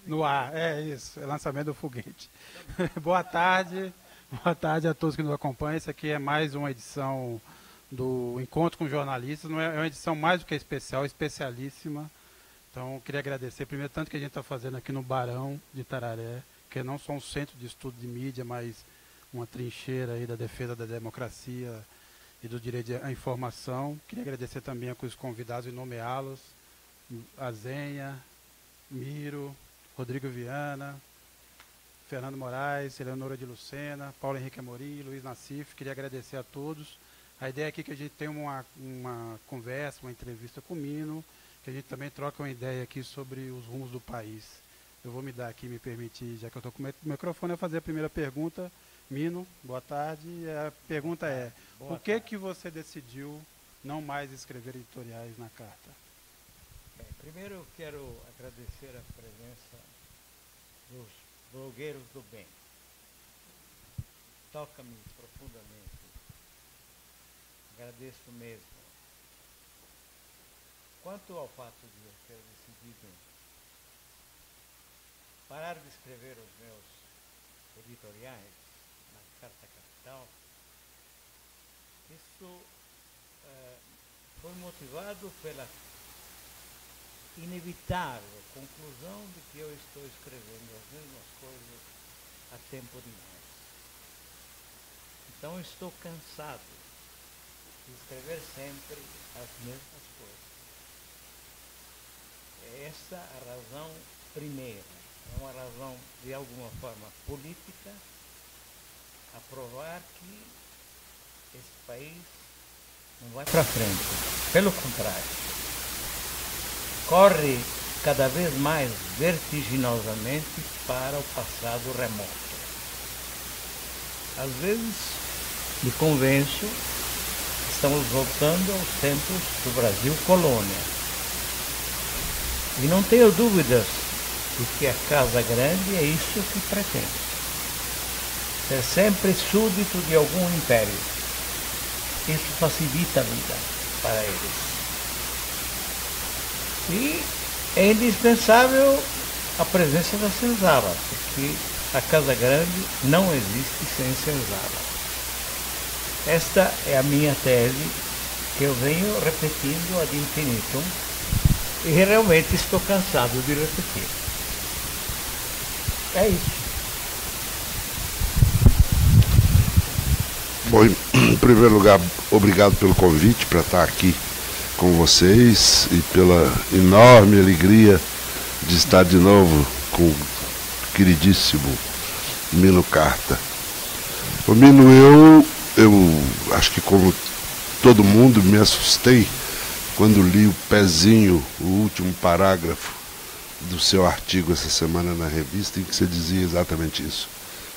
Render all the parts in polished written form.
No ar, é isso, é lançamento do foguete. Boa tarde, boa tarde a todos que nos acompanham. Isso aqui é mais uma edição do Encontro com Jornalistas. Não é, é uma edição mais do que especial, especialíssima. Então, queria agradecer primeiro tanto que a gente está fazendo aqui no Barão de Itararé, que é não só um centro de estudo de mídia, mas uma trincheira aí da defesa da democracia e do direito à informação. Queria agradecer também a os convidados e nomeá-los, a Zenha, Miro, Rodrigo Viana, Fernando Moraes, Eleonora de Lucena, Paulo Henrique Amorim, Luiz Nassif. Queria agradecer a todos. A ideia aqui é que a gente tenha uma conversa, uma entrevista com o Mino, que a gente também troca uma ideia aqui sobre os rumos do país. Eu vou me dar aqui, me permitir, já que eu estou com o microfone, a fazer a primeira pergunta. Mino, boa tarde. A pergunta é, por que você decidiu não mais escrever editoriais na carta? Primeiro eu quero agradecer a presença dos blogueiros do bem. Toca-me profundamente. Agradeço mesmo. Quanto ao fato de eu ter decidido parar de escrever os meus editoriais na Carta Capital, isso foi motivado pela inevitável conclusão de que eu estou escrevendo as mesmas coisas há tempo demais. Então estou cansado de escrever sempre as mesmas coisas. É essa a razão primeira. É uma razão, de alguma forma, política, a provar que esse país não vai para frente. Pelo contrário, corre cada vez mais vertiginosamente para o passado remoto. Às vezes me convenço que estamos voltando aos tempos do Brasil colônia. E não tenho dúvidas de que a Casa Grande é isso que pretende. Ser sempre súdito de algum império. Isso facilita a vida para eles. E é indispensável a presença da senzala, porque a Casa Grande não existe sem senzala. Esta é a minha tese que eu venho repetindo ad infinitum e realmente estou cansado de repetir. É isso. Bom, em primeiro lugar, obrigado pelo convite para estar aqui com vocês e pela enorme alegria de estar de novo com o queridíssimo Mino Carta. O Mino, eu acho que como todo mundo me assustei quando li o pezinho, o último parágrafo do seu artigo essa semana na revista, em que você dizia exatamente isso,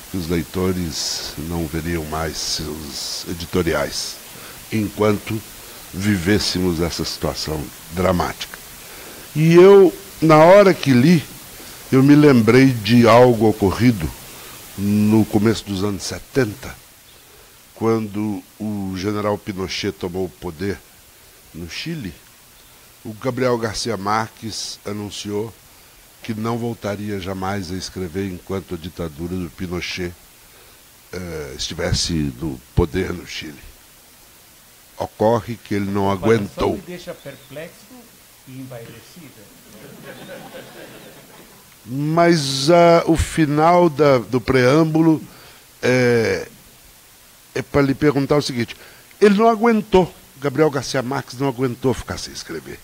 que os leitores não veriam mais seus editoriais enquanto vivêssemos essa situação dramática. E eu, na hora que li, eu me lembrei de algo ocorrido no começo dos anos 70, quando o general Pinochet tomou o poder no Chile. O Gabriel Garcia Marques anunciou que não voltaria jamais a escrever enquanto a ditadura do Pinochet estivesse no poder no Chile. Ocorre que ele não aguentou. Me deixa perplexo e embairecido. Mas o final do preâmbulo é para lhe perguntar o seguinte: ele não aguentou, Gabriel Garcia Marques não aguentou ficar sem escrever.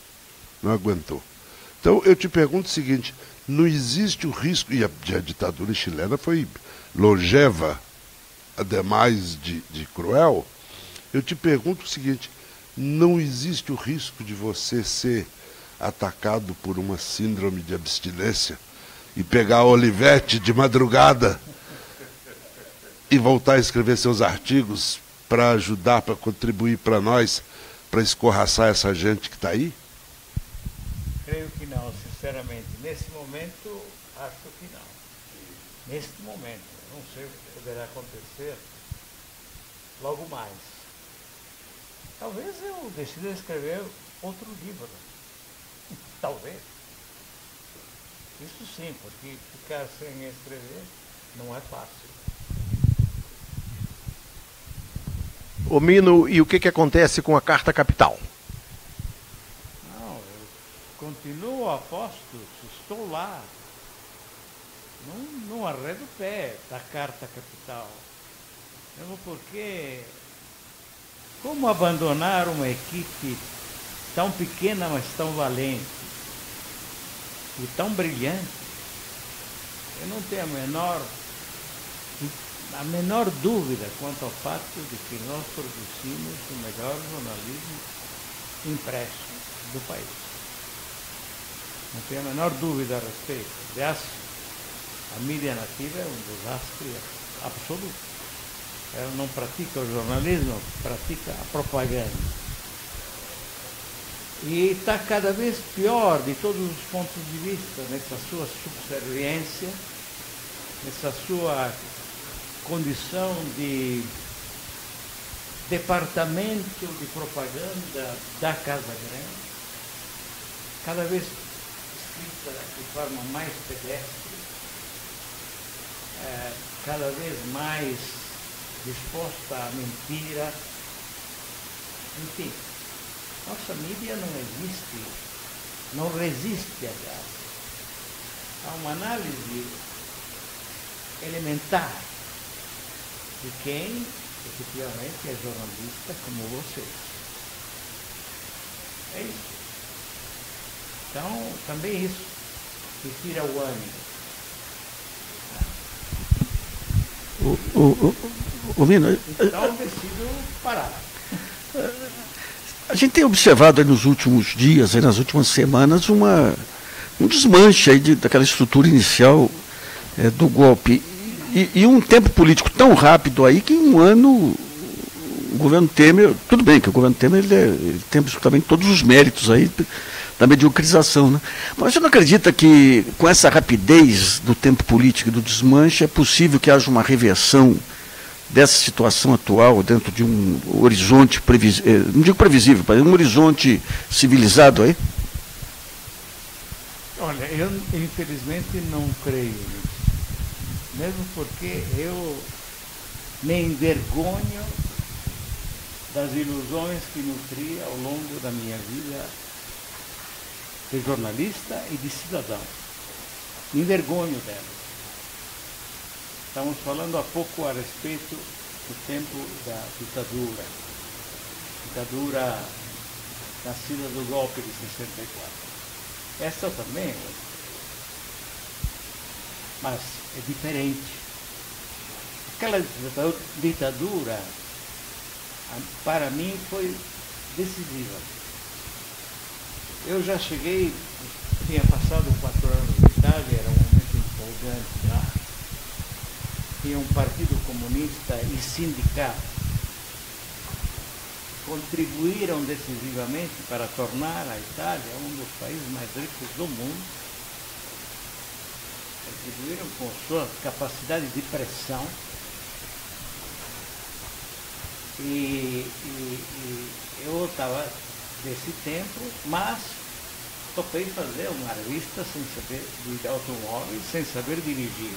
Não aguentou. Então eu te pergunto o seguinte: não existe o risco, e a ditadura chilena foi longeva, ademais de cruel, eu te pergunto o seguinte: não existe o risco de você ser atacado por uma síndrome de abstinência e pegar a Olivetti de madrugada e voltar a escrever seus artigos para ajudar, para contribuir para nós, para escorraçar essa gente que está aí? Creio que não, sinceramente. Nesse momento, acho que não. Neste momento. Não sei o que poderá acontecer logo mais. Talvez eu decida escrever outro livro. Talvez. Isso sim, porque ficar sem escrever não é fácil. Ô Mino, e o que acontece com a Carta Capital? Não, eu continuo a postos, estou lá. Não arredo o pé da Carta Capital. Mesmo porque, como abandonar uma equipe tão pequena, mas tão valente e tão brilhante? Eu não tenho a menor dúvida quanto ao fato de que nós produzimos o melhor jornalismo impresso do país. Não tenho a menor dúvida a respeito. Aliás, a mídia nativa é um desastre absoluto. Ela não pratica o jornalismo, pratica a propaganda. E está cada vez pior de todos os pontos de vista, nessa sua subserviência, nessa sua condição de departamento de propaganda da Casa Grande, cada vez escrita de forma mais pedestre, cada vez mais disposta à mentira. Enfim, nossa mídia não existe, não resiste, aliás, a uma análise elementar de quem efetivamente é jornalista como vocês. É isso. Então, também isso que tira o ânimo. Mino, Então, decido parar. a gente tem observado aí nos últimos dias, aí nas últimas semanas, um desmanche aí daquela estrutura inicial do golpe. E um tempo político tão rápido aí que em um ano o governo Temer, tudo bem que o governo Temer ele tem absolutamente todos os méritos aí da mediocrização, né? Mas você não acredita que com essa rapidez do tempo político e do desmanche é possível que haja uma reversão dessa situação atual dentro de um horizonte previsível, não digo previsível, mas um horizonte civilizado aí? Olha, eu infelizmente não creio nisso. Mesmo porque eu me envergonho das ilusões que nutri ao longo da minha vida de jornalista e de cidadão. Me envergonho delas. Estamos falando há pouco a respeito do tempo da ditadura. Ditadura nascida do golpe de 64. Essa também, mas é diferente. Aquela ditadura, para mim, foi decisiva. Eu já cheguei, tinha passado 4 anos de Itália, era um momento empolgante lá. Tinha um partido comunista e sindicato que contribuíram decisivamente para tornar a Itália um dos países mais ricos do mundo. Contribuíram com sua capacidade de pressão e eu estava desse tempo, mas topei fazer uma revista sem saber de automóveis, sem saber dirigir.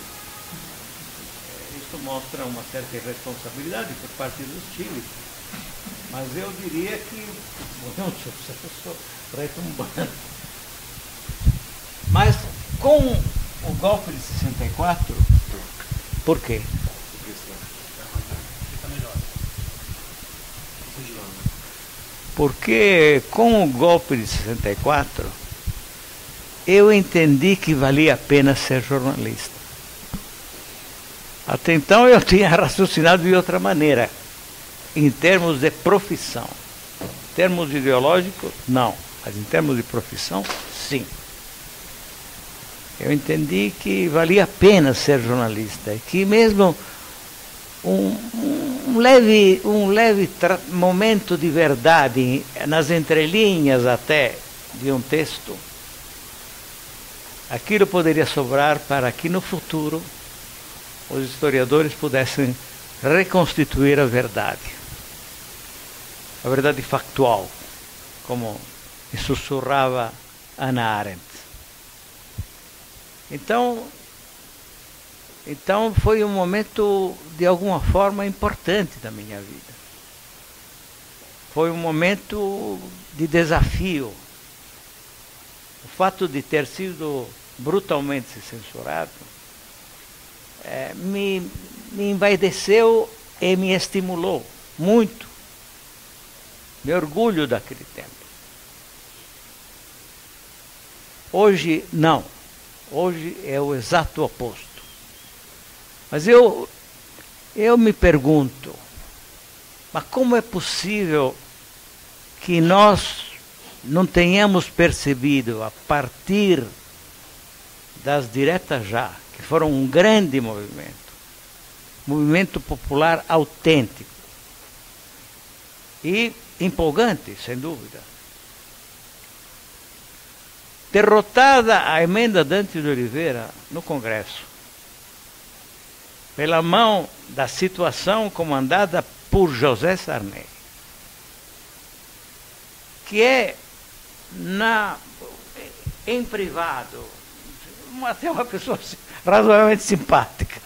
Isso mostra uma certa irresponsabilidade por parte dos tímidos, mas eu diria que foi um sucesso retumbante. Mas com o golpe de 64, por quê? Porque com o golpe de 64, eu entendi que valia a pena ser jornalista. Até então eu tinha raciocinado de outra maneira, em termos de profissão. Em termos ideológicos, não. Mas em termos de profissão, sim. Eu entendi que valia a pena ser jornalista, e que mesmo um leve momento de verdade, nas entrelinhas até de um texto, aquilo poderia sobrar para que no futuro os historiadores pudessem reconstituir a verdade factual, como sussurrava Hannah Arendt. Então foi um momento, de alguma forma, importante da minha vida. Foi um momento de desafio. O fato de ter sido brutalmente censurado me envaideceu e me estimulou muito. Me orgulho daquele tempo. Hoje, não. Hoje é o exato oposto. Mas eu me pergunto, mas como é possível que nós não tenhamos percebido, a partir das diretas já, que foram um grande movimento popular autêntico e empolgante, sem dúvida. Derrotada a emenda Dante de Oliveira no Congresso, pela mão da situação comandada por José Sarney, que é, em privado, até uma pessoa razoavelmente simpática,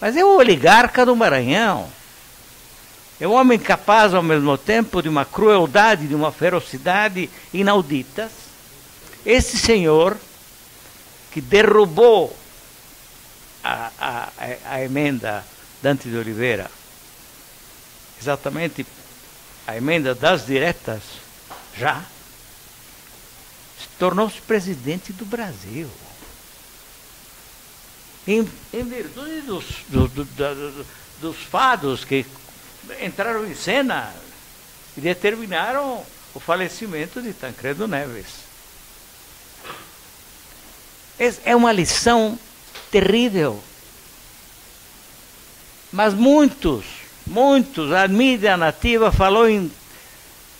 mas é o oligarca do Maranhão. É um homem capaz, ao mesmo tempo, de uma crueldade, de uma ferocidade inauditas. Esse senhor, que derrubou a emenda Dante de Oliveira, exatamente a emenda das diretas, já tornou-se presidente do Brasil. Em virtude dos fados que entraram em cena e determinaram o falecimento de Tancredo Neves. É uma lição terrível. Mas muitos, a mídia nativa falou em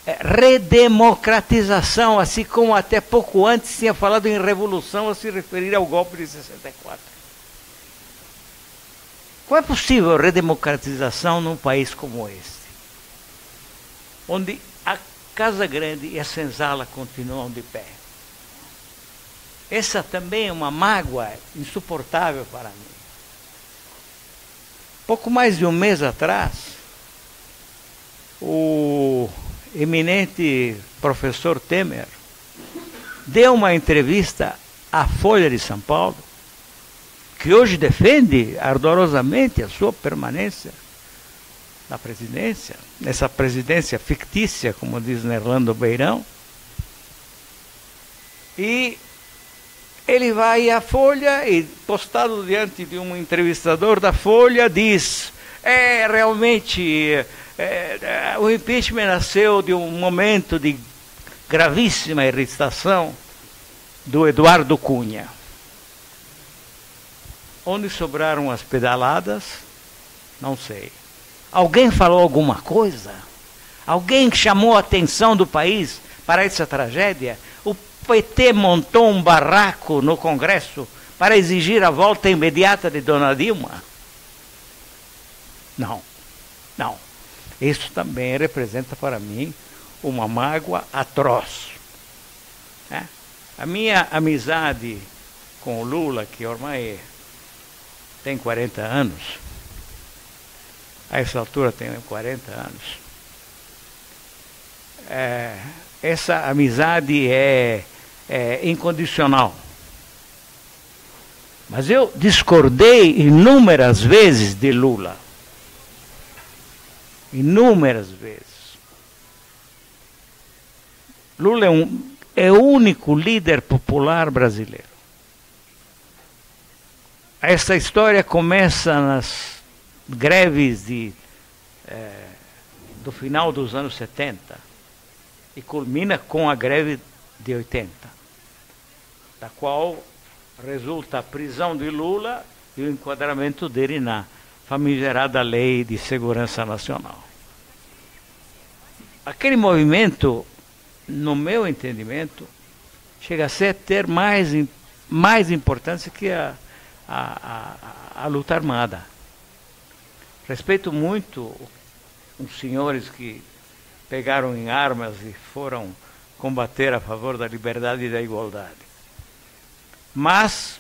redemocratização, assim como até pouco antes tinha falado em revolução a se referir ao golpe de 64. Como é possível redemocratização num país como este, onde a Casa Grande e a Senzala continuam de pé? Essa também é uma mágoa insuportável para mim. Pouco mais de um mês atrás, o eminente professor Temer deu uma entrevista à Folha de São Paulo, que hoje defende ardorosamente a sua permanência na presidência, nessa presidência fictícia, como diz Nerlando Beirão. E ele vai à Folha e, postado diante de um entrevistador da Folha, diz: realmente o impeachment nasceu de um momento de gravíssima irritação do Eduardo Cunha. Onde sobraram as pedaladas? Não sei. Alguém falou alguma coisa? Alguém chamou a atenção do país para essa tragédia? O PT montou um barraco no Congresso para exigir a volta imediata de Dona Dilma? Não. Isso também representa para mim uma mágoa atroz. A minha amizade com o Lula, que ormai tem 40 anos, a essa altura tenho 40 anos, essa amizade é incondicional. Mas eu discordei inúmeras vezes de Lula. Inúmeras vezes. Lula é o único líder popular brasileiro. Essa história começa nas greves do final dos anos 70 e culmina com a greve de 80, da qual resulta a prisão de Lula e o enquadramento dele na famigerada Lei de Segurança Nacional. Aquele movimento, no meu entendimento, chega a ter mais importância que a luta armada. Respeito muito os senhores que pegaram em armas e foram combater a favor da liberdade e da igualdade. Mas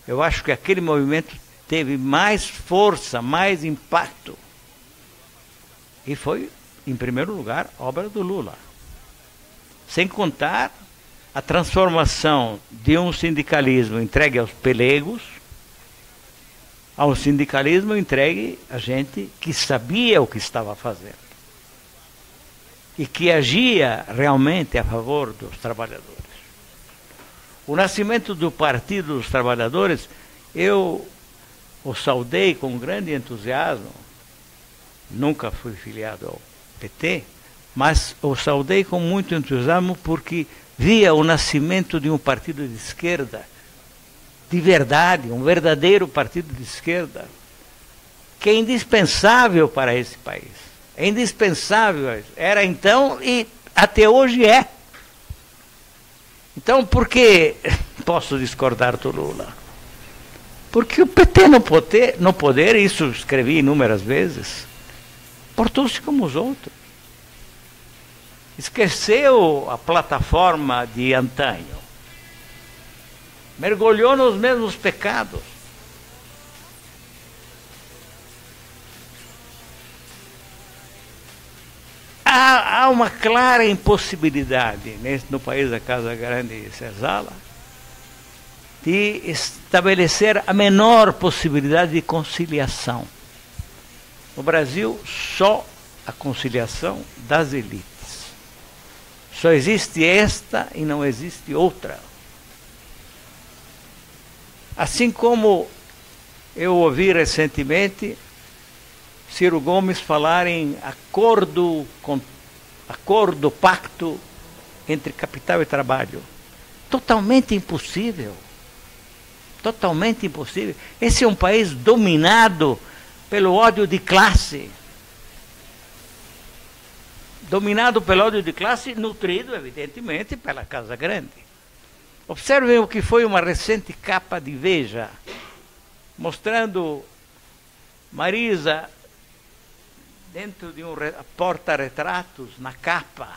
eu acho que aquele movimento teve mais força, mais impacto. E foi, em primeiro lugar, obra do Lula. Sem contar a transformação de um sindicalismo entregue aos pelegos ao sindicalismo entregue a gente que sabia o que estava fazendo e que agia realmente a favor dos trabalhadores. O nascimento do Partido dos Trabalhadores, eu o saudei com grande entusiasmo. Nunca fui filiado ao PT, mas o saudei com muito entusiasmo porque via o nascimento de um partido de esquerda, de verdade, um verdadeiro partido de esquerda, que é indispensável para esse país. É indispensável. Era então e até hoje é. Então, por que posso discordar do Lula? Porque o PT no poder, isso escrevi inúmeras vezes, portou-se como os outros. Esqueceu a plataforma de antanho. Mergulhou nos mesmos pecados. Há uma clara impossibilidade no país da Casa Grande e Senzala de estabelecer a menor possibilidade de conciliação. No Brasil, só a conciliação das elites. Só existe esta e não existe outra. Assim como eu ouvi recentemente Ciro Gomes falar em acordo, pacto entre capital e trabalho. Totalmente impossível. Totalmente impossível. Esse é um país dominado pelo ódio de classe. Dominado pelo ódio de classe, nutrido, evidentemente, pela Casa Grande. Observem o que foi uma recente capa de Veja, mostrando Marisa dentro de um porta-retratos na capa,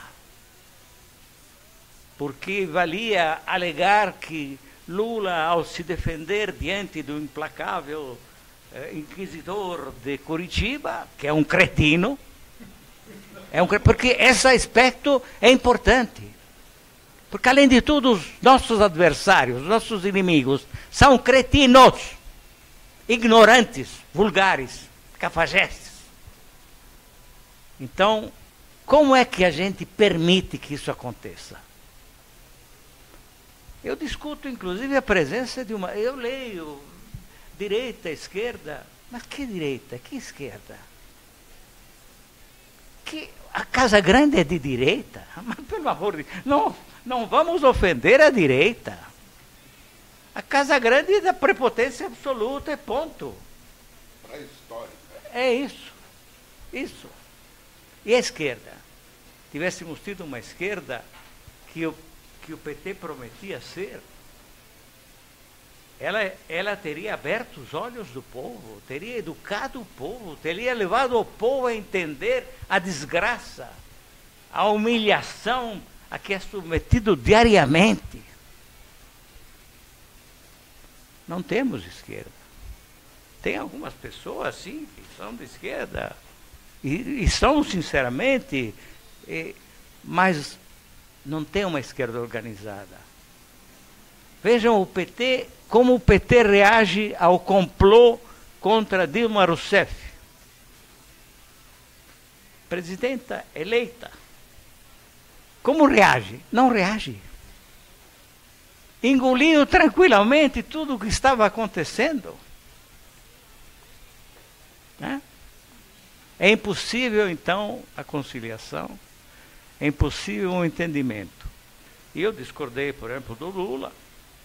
porque valia alegar que Lula, ao se defender diante do implacável inquisidor de Curitiba, que é um cretino, porque esse aspecto é importante. Porque, além de tudo, os nossos adversários, os nossos inimigos, são cretinos, ignorantes, vulgares, cafajestes. Então, como é que a gente permite que isso aconteça? Eu discuto, inclusive, a presença de uma... Eu leio direita, esquerda, mas que direita, que esquerda? A Casa Grande é de direita? Mas, pelo amor de Deus, não vamos ofender a direita. A Casa Grande é da prepotência absoluta, é ponto. Pré-histórica. É isso. Isso. E a esquerda? Tivéssemos tido uma esquerda que o PT prometia ser, ela teria aberto os olhos do povo, teria educado o povo, teria levado o povo a entender a desgraça, a humilhação a que é submetido diariamente. Não temos esquerda. Tem algumas pessoas, sim, que são de esquerda, e são, sinceramente, mas não tem uma esquerda organizada. Vejam o PT, como o PT reage ao complô contra Dilma Rousseff. Presidenta eleita. Como reage? Não reage. Engoliu tranquilamente tudo o que estava acontecendo. Né? É impossível, então, a conciliação. É impossível o entendimento. E eu discordei, por exemplo, do Lula,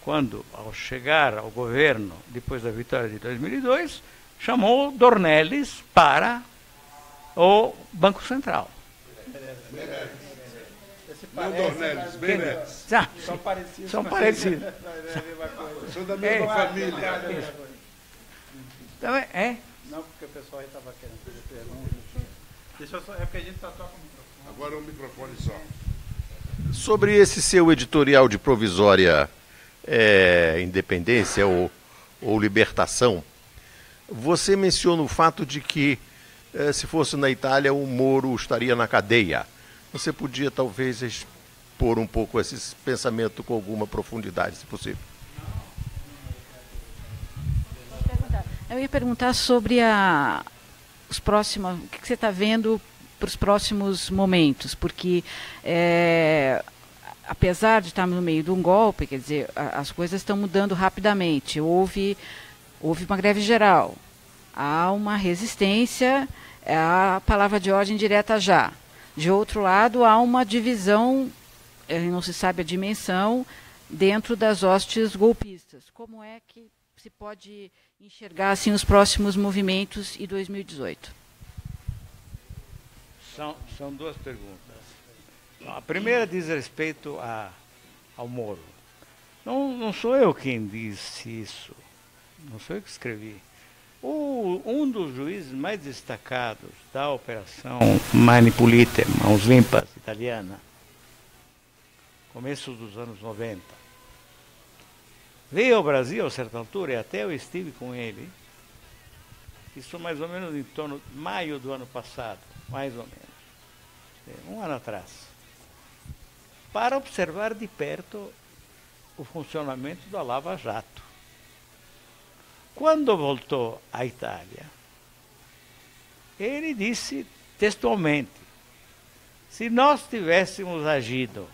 quando, ao chegar ao governo, depois da vitória de 2002, chamou Dornelles para o Banco Central. Não Dornelles, Meirelles. São parecidos. São parecidos. São da mesma família. Também, Não, porque o pessoal aí estava querendo fazer perguntas. Deixa eu só, é porque a gente está só com o microfone. Agora o microfone só. Sobre esse seu editorial de provisória independência ou ou libertação, você menciona o fato de que, se fosse na Itália, o Moro estaria na cadeia. Você podia, talvez, expor um pouco esse pensamento com alguma profundidade, se possível. Eu ia perguntar sobre os próximos, o que você está vendo para os próximos momentos, porque apesar de estarmos no meio de um golpe, quer dizer, as coisas estão mudando rapidamente. Houve uma greve geral, há uma resistência à palavra de ordem direta já. De outro lado, há uma divisão, não se sabe a dimensão, dentro das hostes golpistas. Como é que se pode enxergar assim os próximos movimentos em 2018? São duas perguntas. A primeira diz respeito ao Moro. Não sou eu quem disse isso, não sou eu que escrevi. Um dos juízes mais destacados da operação Mani Pulite, Mãos Limpas, italiana, começo dos anos 90, veio ao Brasil a certa altura, e até eu estive com ele, isso mais ou menos em torno de maio do ano passado, mais ou menos, um ano atrás, para observar de perto o funcionamento da Lava Jato. Quando voltou à Itália, ele disse textualmente: se nós tivéssemos agido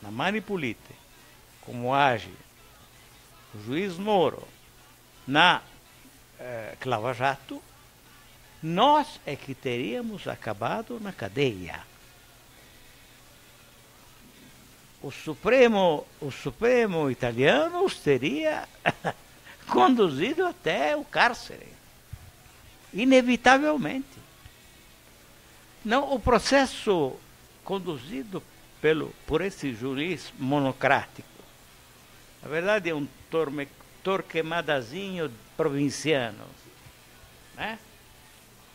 na Mani Pulite como age o juiz Moro na Lava Jato, nós é que teríamos acabado na cadeia. O Supremo italiano os teria conduzido até o cárcere, inevitavelmente. Não, o processo conduzido por esse juiz monocrático, na verdade é um torquemadazinho provinciano, né?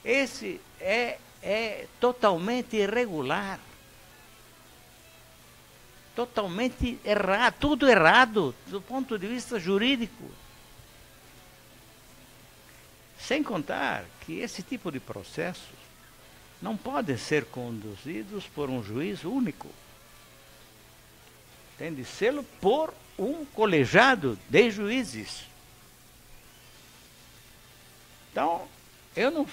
Esse é totalmente irregular, totalmente errado, tudo errado do ponto de vista jurídico. Sem contar que esse tipo de processos não podem ser conduzidos por um juiz único. Tem de ser por um colegiado de juízes. Então, eu não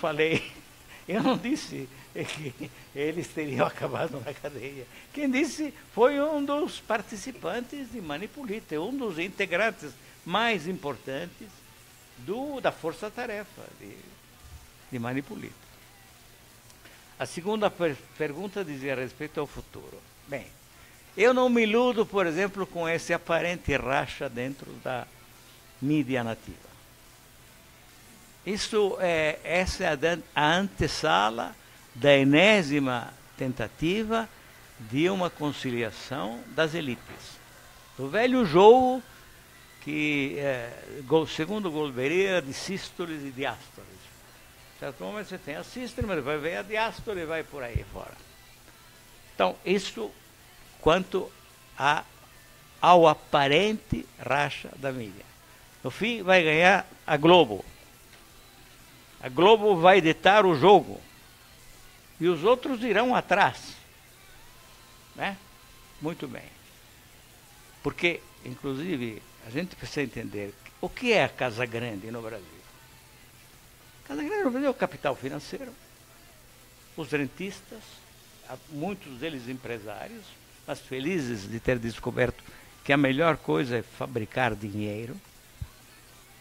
disse que eles teriam acabado na cadeia. Quem disse foi um dos participantes de Mani Pulite, um dos integrantes mais importantes da força-tarefa de Mani Pulite. A segunda pergunta dizia respeito ao futuro. Bem, eu não me iludo, por exemplo, com esse aparente racha dentro da mídia nativa. Essa é a antessala da enésima tentativa de uma conciliação das elites. O velho jogo que, segundo Golberia, de sístoles e diástoles. Certo momento você tem a sístole, mas vai ver a diástole e vai por aí fora. Então, isso quanto ao aparente racha da mídia. No fim, vai ganhar a Globo. A Globo vai ditar o jogo. E os outros irão atrás. Né? Muito bem. Porque, inclusive, a gente precisa entender o que é a Casa Grande no Brasil. A Casa Grande no Brasil é o capital financeiro, os rentistas, muitos deles empresários, mas felizes de ter descoberto que a melhor coisa é fabricar dinheiro,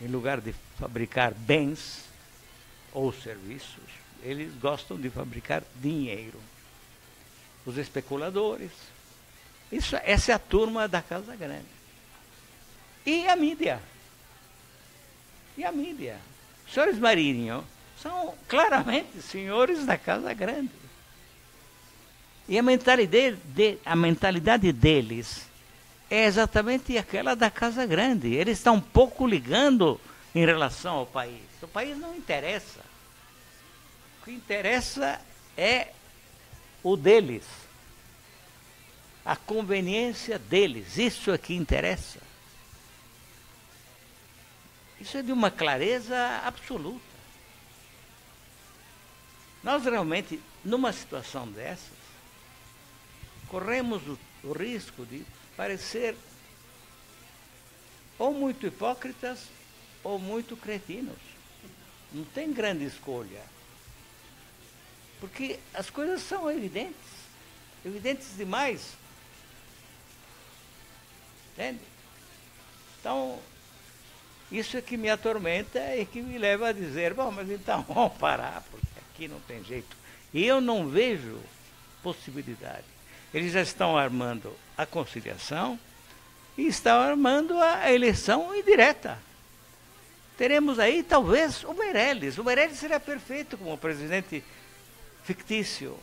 em lugar de fabricar bens ou serviços, eles gostam de fabricar dinheiro. Os especuladores. Essa é a turma da Casa Grande. E a mídia. Os senhores Marinho são claramente senhores da Casa Grande. E a mentalidade deles é exatamente aquela da Casa Grande. Eles estão pouco ligando em relação ao país. O país não interessa. O que interessa é o deles. A conveniência deles. Isso é que interessa. Isso é de uma clareza absoluta. Nós realmente, numa situação dessas, corremos o risco de parecer ou muito hipócritas ou muito cretinos. Não tem grande escolha. Porque as coisas são evidentes demais. Entende? Então, isso é que me atormenta e que me leva a dizer, bom, mas então vamos parar, porque aqui não tem jeito. E eu não vejo possibilidade. Eles já estão armando a conciliação e estão armando a eleição indireta. Teremos aí, talvez, o Meirelles. O Meirelles seria perfeito como presidente fictício.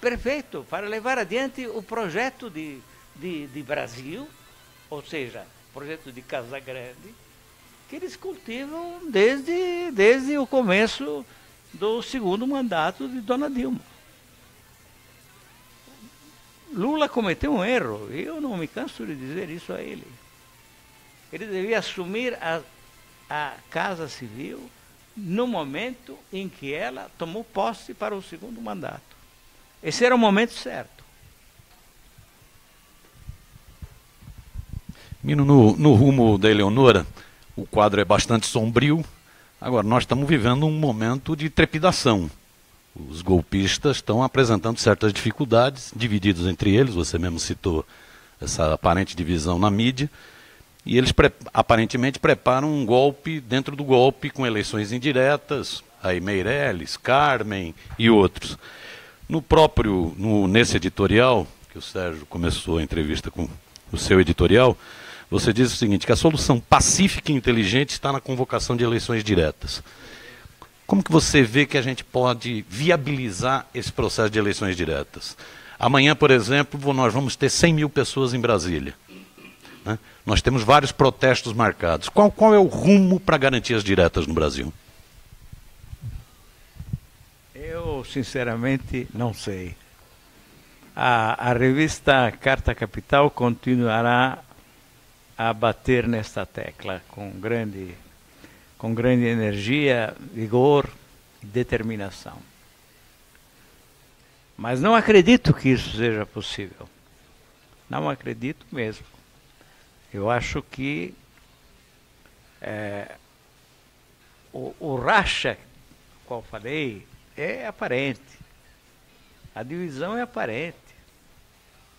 Perfeito para levar adiante o projeto de Brasil, ou seja, o projeto de Casagrande, que eles cultivam desde o começo do segundo mandato de Dona Dilma. Lula cometeu um erro, e eu não me canso de dizer isso a ele. Ele devia assumir a Casa Civil no momento em que ela tomou posse para o segundo mandato. Esse era o momento certo. Mino, no rumo da Eleonora, o quadro é bastante sombrio. Agora, nós estamos vivendo um momento de trepidação. Os golpistas estão apresentando certas dificuldades, divididos entre eles, você mesmo citou essa aparente divisão na mídia, e eles aparentemente preparam um golpe dentro do golpe, com eleições indiretas, aí Meirelles, Carmen e outros. Nesse editorial, que o Sérgio começou a entrevista com o seu editorial, você diz o seguinte, que a solução pacífica e inteligente está na convocação de eleições diretas. Como que você vê que a gente pode viabilizar esse processo de eleições diretas? Amanhã, por exemplo, nós vamos ter 100 mil pessoas em Brasília. Né? Nós temos vários protestos marcados. Qual é o rumo para garantias diretas no Brasil? Eu, sinceramente, não sei. A revista Carta Capital continuará a bater nesta tecla com grande energia, vigor e determinação. Mas não acredito que isso seja possível. Não acredito mesmo. Eu acho que o racha, qual falei, é aparente. A divisão é aparente.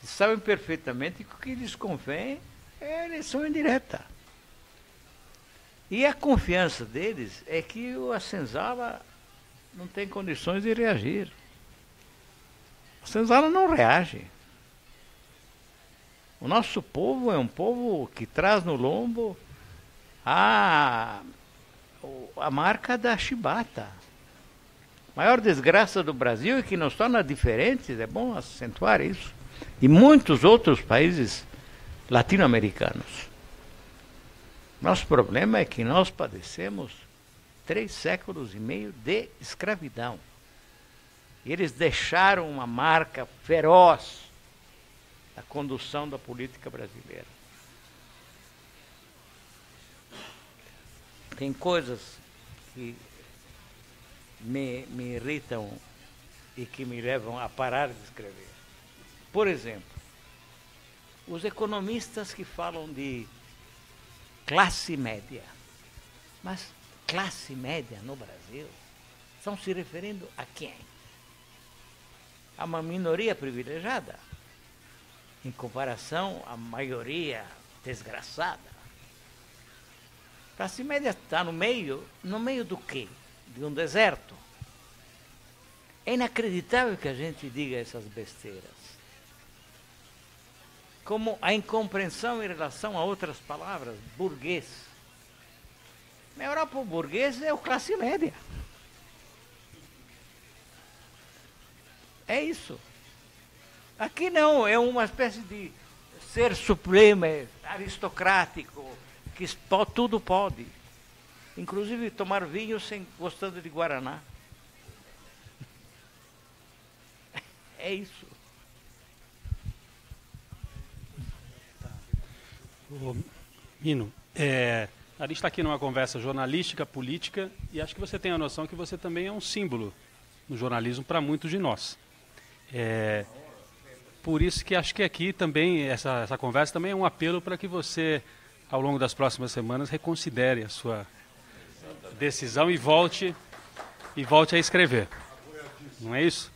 Eles sabem perfeitamente que o que lhes convém é a eleição indireta. E a confiança deles é que a senzala não tem condições de reagir. A senzala não reage. O nosso povo é um povo que traz no lombo a marca da chibata. A maior desgraça do Brasil é que nos torna diferentes, é bom acentuar isso, e muitos outros países latino-americanos. Nosso problema é que nós padecemos 3 séculos e meio de escravidão. E eles deixaram uma marca feroz na condução da política brasileira. Tem coisas que me irritam e que me levam a parar de escrever. Por exemplo, os economistas que falam de classe média. Mas classe média no Brasil estão se referindo a quem? A uma minoria privilegiada, em comparação à maioria desgraçada. Classe média está no meio do quê? De um deserto. É inacreditável que a gente diga essas besteiras. Como a incompreensão em relação a outras palavras, burguês. Na Europa, o burguês é o classe média. É isso. Aqui não, é uma espécie de ser supremo, aristocrático, que tudo pode. Inclusive tomar vinho gostando de guaraná. É isso. Mino, A gente está aqui numa conversa jornalística, política, e acho que você tem a noção que você também é um símbolo no jornalismo para muitos de nós. Por isso que acho que aqui também, essa conversa também é um apelo para que você, ao longo das próximas semanas, reconsidere a sua decisão e volte a escrever. Não é isso?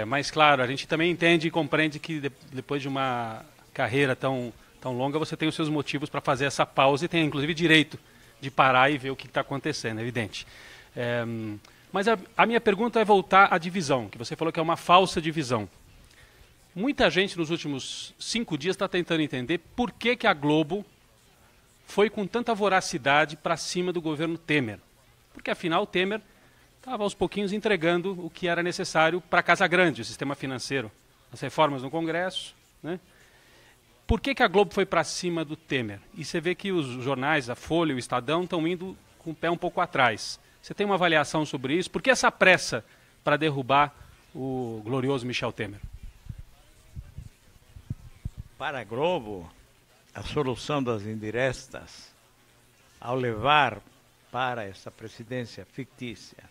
Mas, claro, a gente também entende e compreende que depois de uma carreira tão longa, você tem os seus motivos para fazer essa pausa e tem, inclusive, direito de parar e ver o que está acontecendo, é evidente. Mas a minha pergunta é voltar à divisão, que você falou que é uma falsa divisão. Muita gente nos últimos 5 dias está tentando entender por que a Globo foi com tanta voracidade para cima do governo Temer. Porque, afinal, o Temer estava aos pouquinhos entregando o que era necessário para a Casa Grande, o sistema financeiro, as reformas no Congresso, né? Por que a Globo foi para cima do Temer? E você vê que os jornais, a Folha e o Estadão, estão indo com o pé um pouco atrás. Você tem uma avaliação sobre isso? Por que essa pressa para derrubar o glorioso Michel Temer? Para a Globo, a solução das indiretas, ao levar para essa presidência fictícia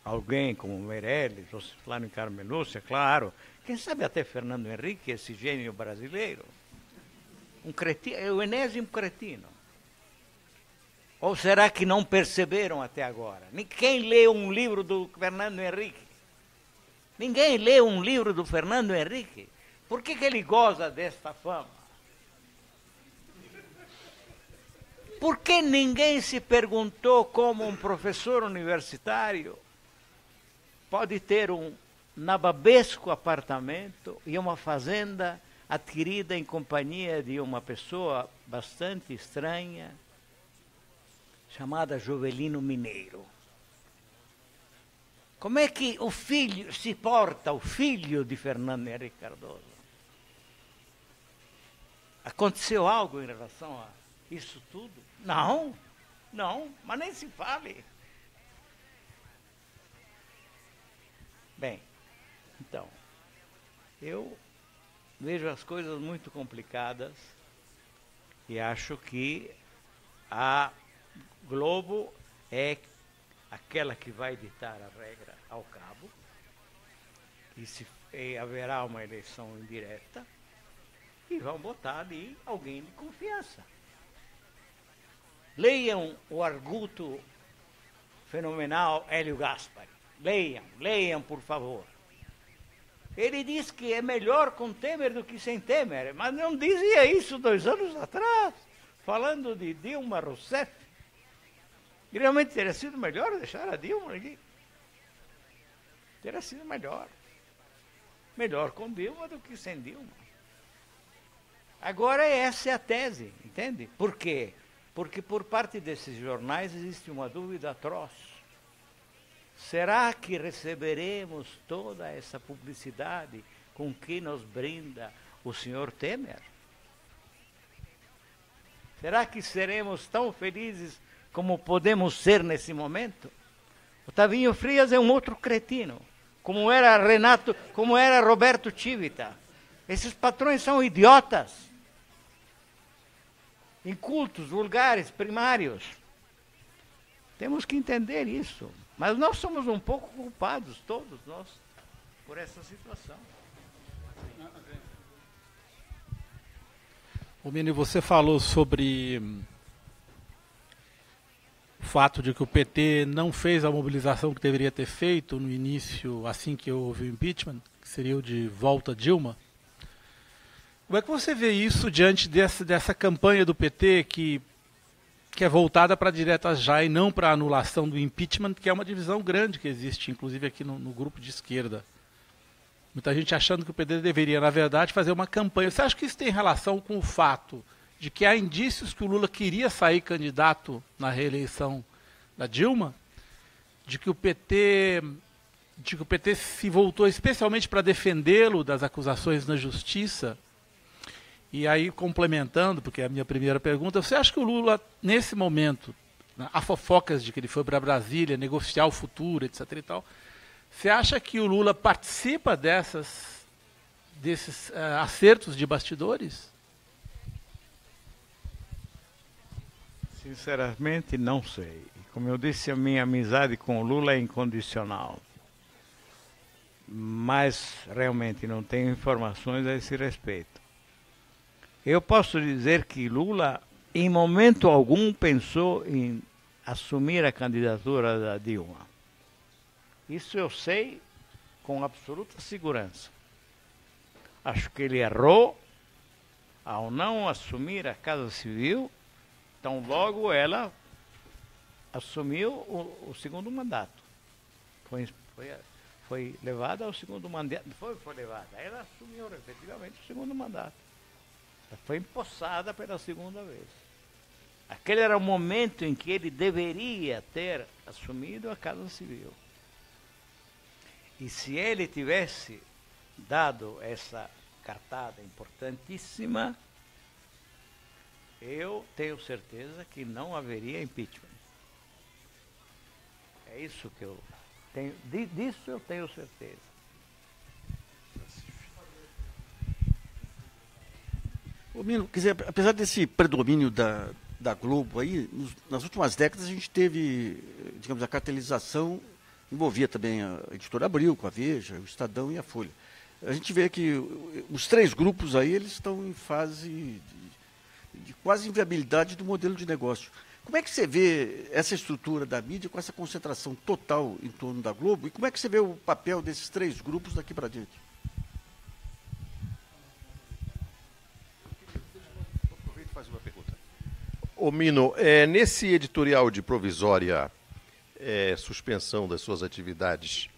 alguém como Meirelles, ou Flávio Carmen Lúcia, claro, quem sabe até Fernando Henrique, esse gênio brasileiro, um cretino, é o enésimo cretino. Ou será que não perceberam até agora? Quem lê um livro do Fernando Henrique? Ninguém lê um livro do Fernando Henrique. Por que ele goza desta fama? Por que ninguém se perguntou como um professor universitário pode ter um nababesco apartamento e uma fazenda adquirida em companhia de uma pessoa bastante estranha, chamada Jovelino Mineiro? Como é que o filho se porta, o filho de Fernando Henrique Cardoso? Aconteceu algo em relação a isso tudo? Não, mas nem se fale. Bem, então, eu vejo as coisas muito complicadas e acho que a Globo é aquela que vai ditar a regra ao cabo, e haverá uma eleição indireta, e vão botar ali alguém de confiança. Leiam o arguto fenomenal Hélio Gaspari. Leiam, por favor. Ele diz que é melhor com Temer do que sem Temer, mas não dizia isso 2 anos atrás, falando de Dilma Rousseff. Realmente teria sido melhor deixar a Dilma ali. Teria sido melhor. Melhor com Dilma do que sem Dilma. Agora essa é a tese, entende? Por quê? Porque por parte desses jornais existe uma dúvida atroz. Será que receberemos toda essa publicidade com que nos brinda o senhor Temer? Será que seremos tão felizes como podemos ser nesse momento? Otavinho Frias é um outro cretino, como era Roberto Civita. Esses patrões são idiotas, incultos, vulgares, primários. Temos que entender isso. Mas nós somos um pouco culpados, todos nós, por essa situação. O Mini, você falou sobre o fato de que o PT não fez a mobilização que deveria ter feito no início, assim que houve o impeachment, que seria o de volta Dilma. Como é que você vê isso diante dessa campanha do PT que é voltada para diretas já e não para a anulação do impeachment, que é uma divisão grande que existe, inclusive aqui no grupo de esquerda? Muita gente achando que o PT deveria, na verdade, fazer uma campanha. Você acha que isso tem relação com o fato de que há indícios que o Lula queria sair candidato na reeleição da Dilma? De que o PT se voltou especialmente para defendê-lo das acusações na justiça? E aí, complementando, porque é a minha primeira pergunta, você acha que o Lula, nesse momento, há fofocas de que ele foi para Brasília negociar o futuro, etc. e tal, você acha que o Lula participa desses acertos de bastidores? Sinceramente, não sei. Como eu disse, a minha amizade com o Lula é incondicional. Mas realmente não tenho informações a esse respeito. Eu posso dizer que Lula, em momento algum, pensou em assumir a candidatura da Dilma. Isso eu sei com absoluta segurança. Acho que ele errou ao não assumir a Casa Civil, tão logo ela assumiu o segundo mandato. Foi levada ao segundo mandato. Foi levada. Ela assumiu efetivamente o segundo mandato. Ela foi empossada pela segunda vez. Aquele era o momento em que ele deveria ter assumido a Casa Civil. E se ele tivesse dado essa cartada importantíssima, eu tenho certeza que não haveria impeachment. É isso que eu tenho, disso eu tenho certeza. Ô, Mino, quer dizer, apesar desse predomínio da Globo aí, nas últimas décadas a gente teve, digamos, a cartelização envolvia também a Editora Abril, com a Veja, o Estadão e a Folha. A gente vê que os três grupos aí, eles estão em fase de quase inviabilidade do modelo de negócio. Como é que você vê essa estrutura da mídia com essa concentração total em torno da Globo? E como é que você vê o papel desses três grupos daqui para diante? Aproveito e faço uma pergunta. Ô Mino, nesse editorial de provisória suspensão das suas atividades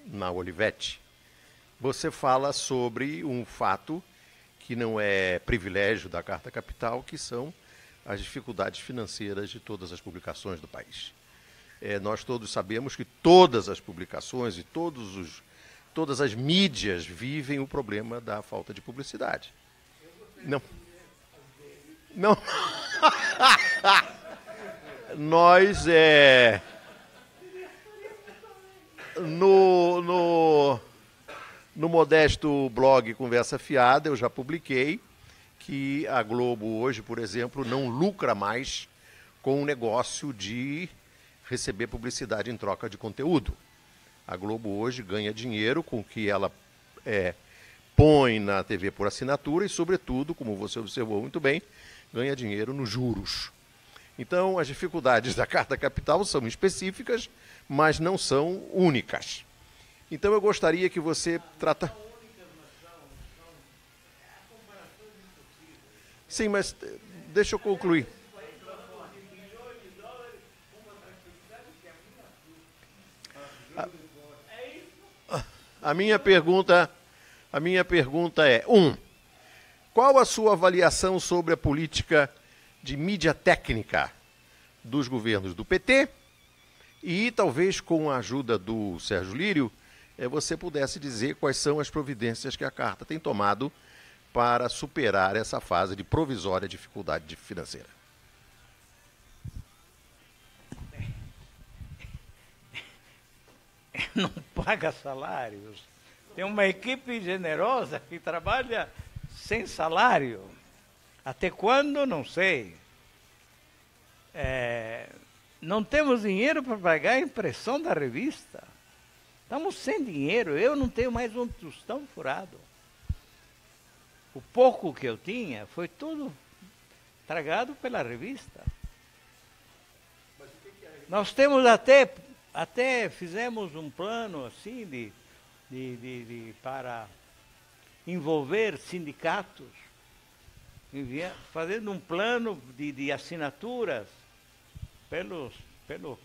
na Olivetti, você fala sobre um fato que não é privilégio da Carta Capital, que são as dificuldades financeiras de todas as publicações do país. Nós todos sabemos que todas as publicações e todas as mídias vivem o problema da falta de publicidade. Não. Nós, no modesto blog Conversa Fiada, eu já publiquei que a Globo hoje, por exemplo, não lucra mais com o negócio de receber publicidade em troca de conteúdo. A Globo hoje ganha dinheiro com o que ela põe na TV por assinatura e, sobretudo, como você observou muito bem, ganha dinheiro nos juros. Então, as dificuldades da Carta Capital são específicas, mas não são únicas. Então, eu gostaria que você trata... Sim, mas deixa eu concluir. A minha pergunta é: qual a sua avaliação sobre a política de mídia técnica dos governos do PT? E talvez com a ajuda do Sérgio Lírio, você pudesse dizer quais são as providências que a Carta tem tomado para superar essa fase de provisória dificuldade financeira. Não paga salários. Tem uma equipe generosa que trabalha sem salário. Até quando? Não sei. Não temos dinheiro para pagar a impressão da revista. Estamos sem dinheiro. Eu não tenho mais um tostão furado. O pouco que eu tinha foi tudo tragado pela revista. Nós temos até fizemos um plano assim para envolver sindicatos, fazendo um plano de assinaturas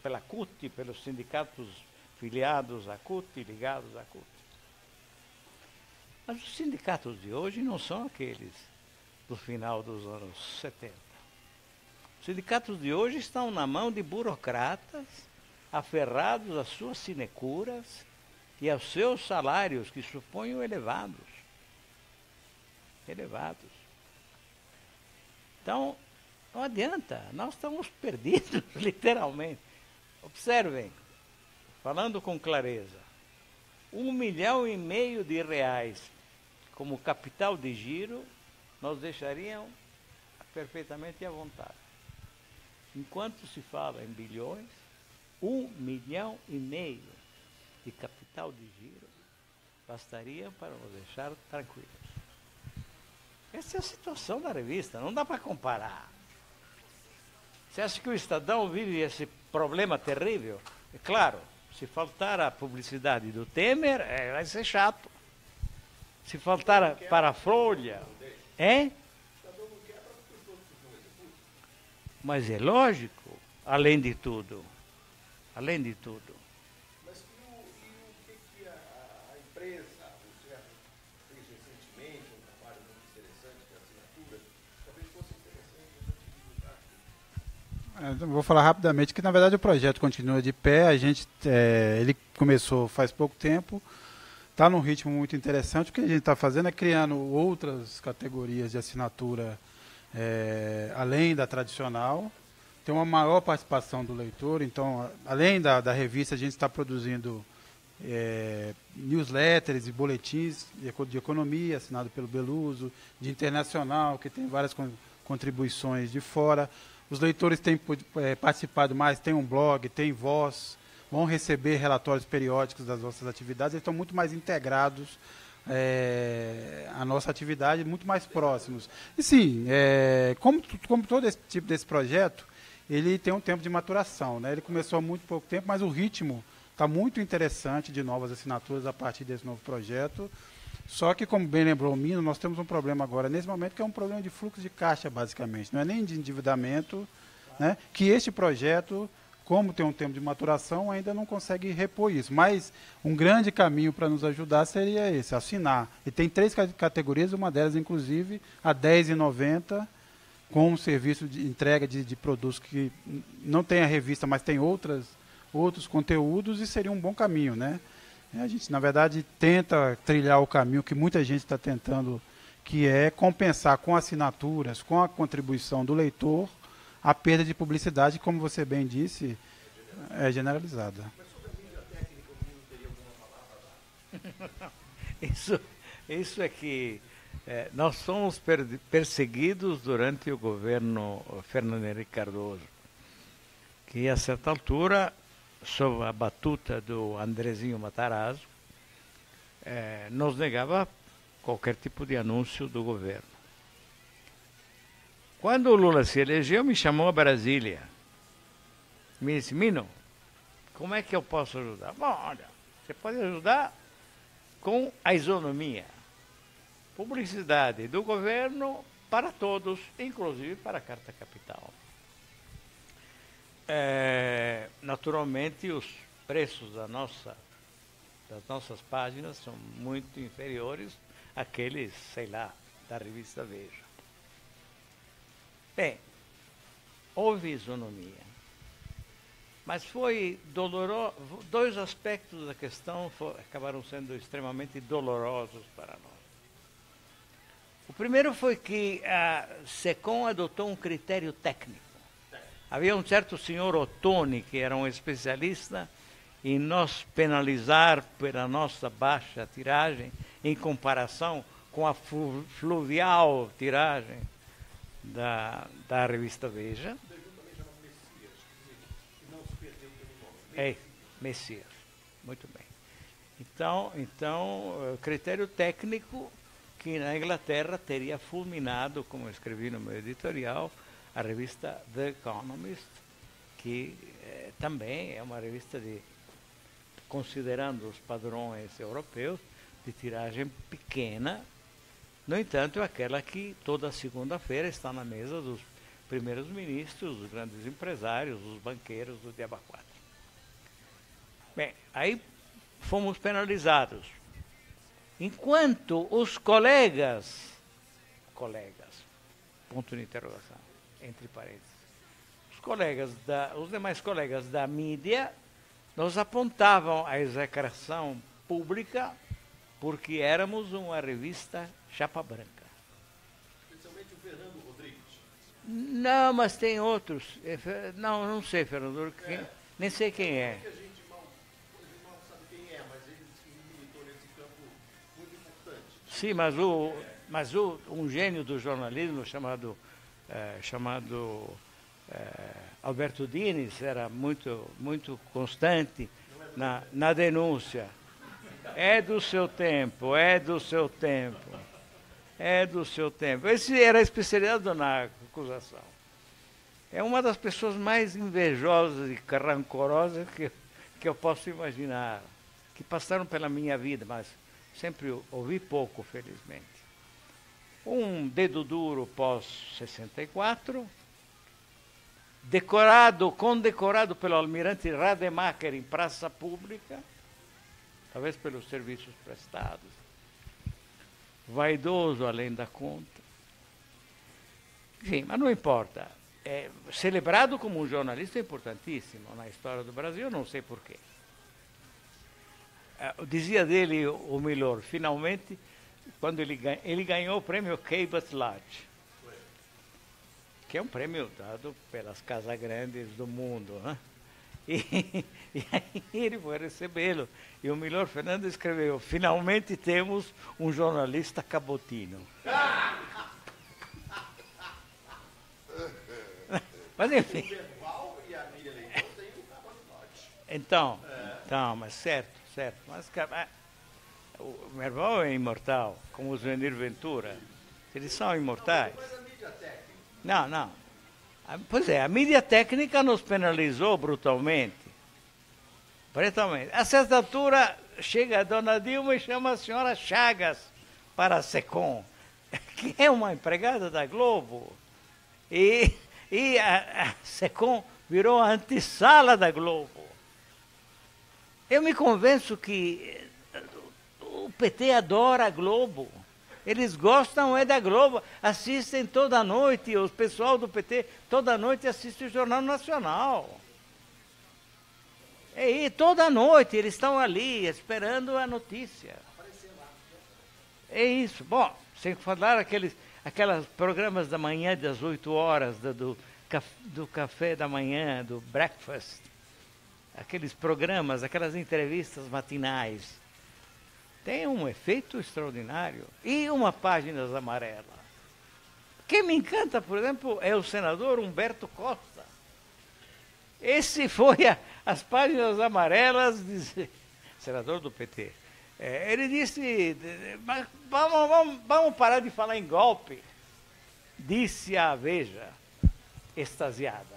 pela CUT, pelos sindicatos filiados à CUT, ligados à CUT. Mas os sindicatos de hoje não são aqueles do final dos anos 70. Os sindicatos de hoje estão na mão de burocratas aferrados às suas sinecuras e aos seus salários, que suponham elevados. Então, não adianta, nós estamos perdidos, literalmente. Observem, falando com clareza, 1,5 milhão de reais como capital de giro, nós deixaríamos perfeitamente à vontade. enquanto se fala em bilhões, 1,5 milhão de capital de giro bastaria para nos deixar tranquilos. Essa é a situação da revista, não dá para comparar. Você acha que o Estadão vive esse problema terrível? É claro, se faltar a publicidade do Temer, vai ser chato. Se faltar para a Folha, mas é lógico, além de tudo. Mas e o que a imprensa, o Sérgio fez recentemente, um trabalho muito interessante de assinatura, talvez fosse interessante a gente divulgar. Vou falar rapidamente que, na verdade, o projeto continua de pé. Ele começou faz pouco tempo, está num ritmo muito interessante. O que a gente está fazendo é criando outras categorias de assinatura, além da tradicional. Tem uma maior participação do leitor. Então, além da revista, a gente está produzindo newsletters e boletins de economia, assinado pelo Beluso, de internacional, que tem várias contribuições de fora. Os leitores têm participado mais, tem um blog, tem voz, vão receber relatórios periódicos das nossas atividades, eles estão muito mais integrados à nossa atividade, muito mais próximos. E sim, como todo esse tipo desse projeto, ele tem um tempo de maturação, né? Ele começou há muito pouco tempo, mas o ritmo está muito interessante de novas assinaturas a partir desse novo projeto. Só que, como bem lembrou o Mino, nós temos um problema agora, nesse momento, que é um problema de fluxo de caixa, basicamente. Não é nem de endividamento, né? Que este projeto, como tem um tempo de maturação, ainda não consegue repor isso. Mas um grande caminho para nos ajudar seria esse, assinar. E tem 3 categorias, uma delas, inclusive, a R$10,90, com um serviço de entrega de produtos que não tem a revista, mas tem outros conteúdos, e seria um bom caminho, né? A gente, na verdade, tenta trilhar o caminho que muita gente está tentando, que é compensar com assinaturas, com a contribuição do leitor, a perda de publicidade, como você bem disse, é generalizada. Mas sobre a mídia técnica, o Mino teria alguma palavra a dar? Isso é que nós fomos perseguidos durante o governo Fernando Henrique Cardoso, que a certa altura, sob a batuta do Andrezinho Matarazzo, nos negava qualquer tipo de anúncio do governo. Quando o Lula se elegeu, me chamou a Brasília. Me disse: Mino, como é que eu posso ajudar? Bom, olha, você pode ajudar com a isonomia. Publicidade do governo para todos, inclusive para a Carta Capital. Naturalmente, os preços das nossas páginas são muito inferiores àqueles, sei lá, da revista Veja. Bem, houve isonomia, mas foi doloroso. 2 aspectos da questão acabaram sendo extremamente dolorosos para nós. O primeiro foi que a SECOM adotou um critério técnico. Havia um certo senhor Ottoni, que era um especialista em nos penalizar pela nossa baixa tiragem em comparação com a fluvial tiragem da revista Veja. Messias, muito bem. Então, critério técnico que na Inglaterra teria fulminado, como eu escrevi no meu editorial, a revista The Economist, que também é uma revista considerando os padrões europeus, de tiragem pequena. No entanto, é aquela que toda segunda-feira está na mesa dos primeiros ministros, dos grandes empresários, dos banqueiros do Diabo 4. Bem, aí fomos penalizados. Enquanto os colegas, ponto de interrogação, entre parênteses, os demais colegas da mídia nos apontavam a execração pública porque éramos uma revista chapa branca. Especialmente o Fernando Rodrigues. Não, mas tem outros. Não sei, Fernando, nem sei quem é. A gente mal sabe quem é, mas ele militou nesse campo muito importante. Sim, mas um gênio do jornalismo chamado Alberto Dines era muito constante na denúncia. É do seu tempo, é do seu tempo, é do seu tempo. Esse era a especialidade na acusação. É uma das pessoas mais invejosas e rancorosas que eu posso imaginar, que passaram pela minha vida, mas sempre ouvi pouco, felizmente. Um dedo duro pós-64, condecorado pelo almirante Rademacher em praça pública, talvez pelos serviços prestados, vaidoso além da conta. Enfim, mas não importa. Celebrado como um jornalista importantíssimo na história do Brasil, não sei porquê. Dizia dele o Milor, finalmente, quando ele ganhou o prêmio Cabot Lodge, que é um prêmio dado pelas casas grandes do mundo, né? E aí ele foi recebê-lo. E o Milor Fernando escreveu, finalmente temos um jornalista cabotino. Mas enfim. Então, mas certo. Mas o meu irmão é imortal, como o Zuenir Ventura. Eles são imortais. Não. Pois é, a mídia técnica nos penalizou brutalmente. A certa altura, chega a dona Dilma e chama a senhora Chagas para a SECOM, que é uma empregada da Globo. E a SECOM virou a antessala da Globo. Eu me convenço que o PT adora a Globo. Eles gostam da Globo, assistem toda noite, o pessoal do PT toda noite assiste o Jornal Nacional. E toda noite eles estão ali esperando a notícia. É isso. Bom, sem falar aqueles programas da manhã das 8 horas, do café da manhã, do breakfast. Aqueles programas, aquelas entrevistas matinais. Tem um efeito extraordinário. E uma páginas amarela. Quem me encanta, por exemplo, é o senador Humberto Costa. Esse foi as páginas amarelas, senador do PT. Ele disse, mas vamos parar de falar em golpe, disse a Veja, extasiada.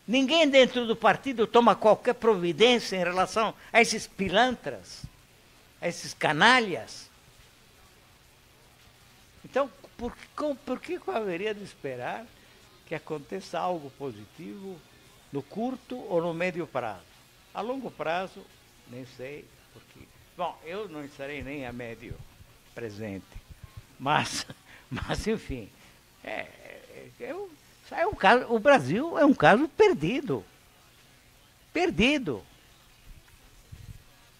Ninguém dentro do partido toma qualquer providência em relação a esses pilantras, a esses canalhas. Então, por que eu haveria de esperar que aconteça algo positivo no curto ou no médio prazo? A longo prazo, nem sei, porque... Bom, eu não estarei nem a médio presente, mas enfim, o Brasil é um caso perdido. Perdido.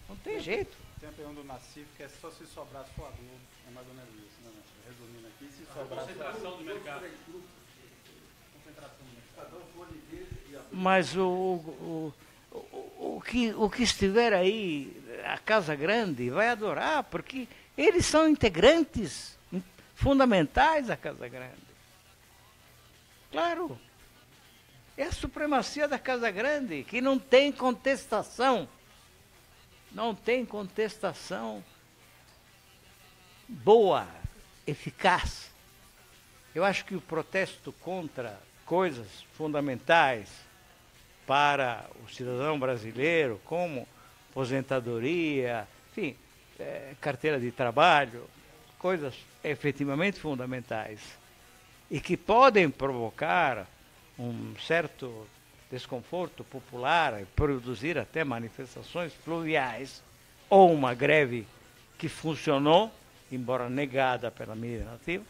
Não tem jeito. Tem a pergunta do Nassif, que é só se sobrar for a Globo. É mais ou menos isso, né? Resumindo aqui, se sobrar... Concentração do mercado. Mas o que estiver aí, a Casa Grande, vai adorar, porque eles são integrantes fundamentais da Casa Grande. Claro. É a supremacia da Casa Grande, que não tem contestação. Não tem contestação boa, eficaz. Eu acho que o protesto contra coisas fundamentais para o cidadão brasileiro, como aposentadoria, enfim, carteira de trabalho, coisas efetivamente fundamentais e que podem provocar um certo desconforto popular, produzir até manifestações fluviais ou uma greve que funcionou, embora negada pela mídia nativa,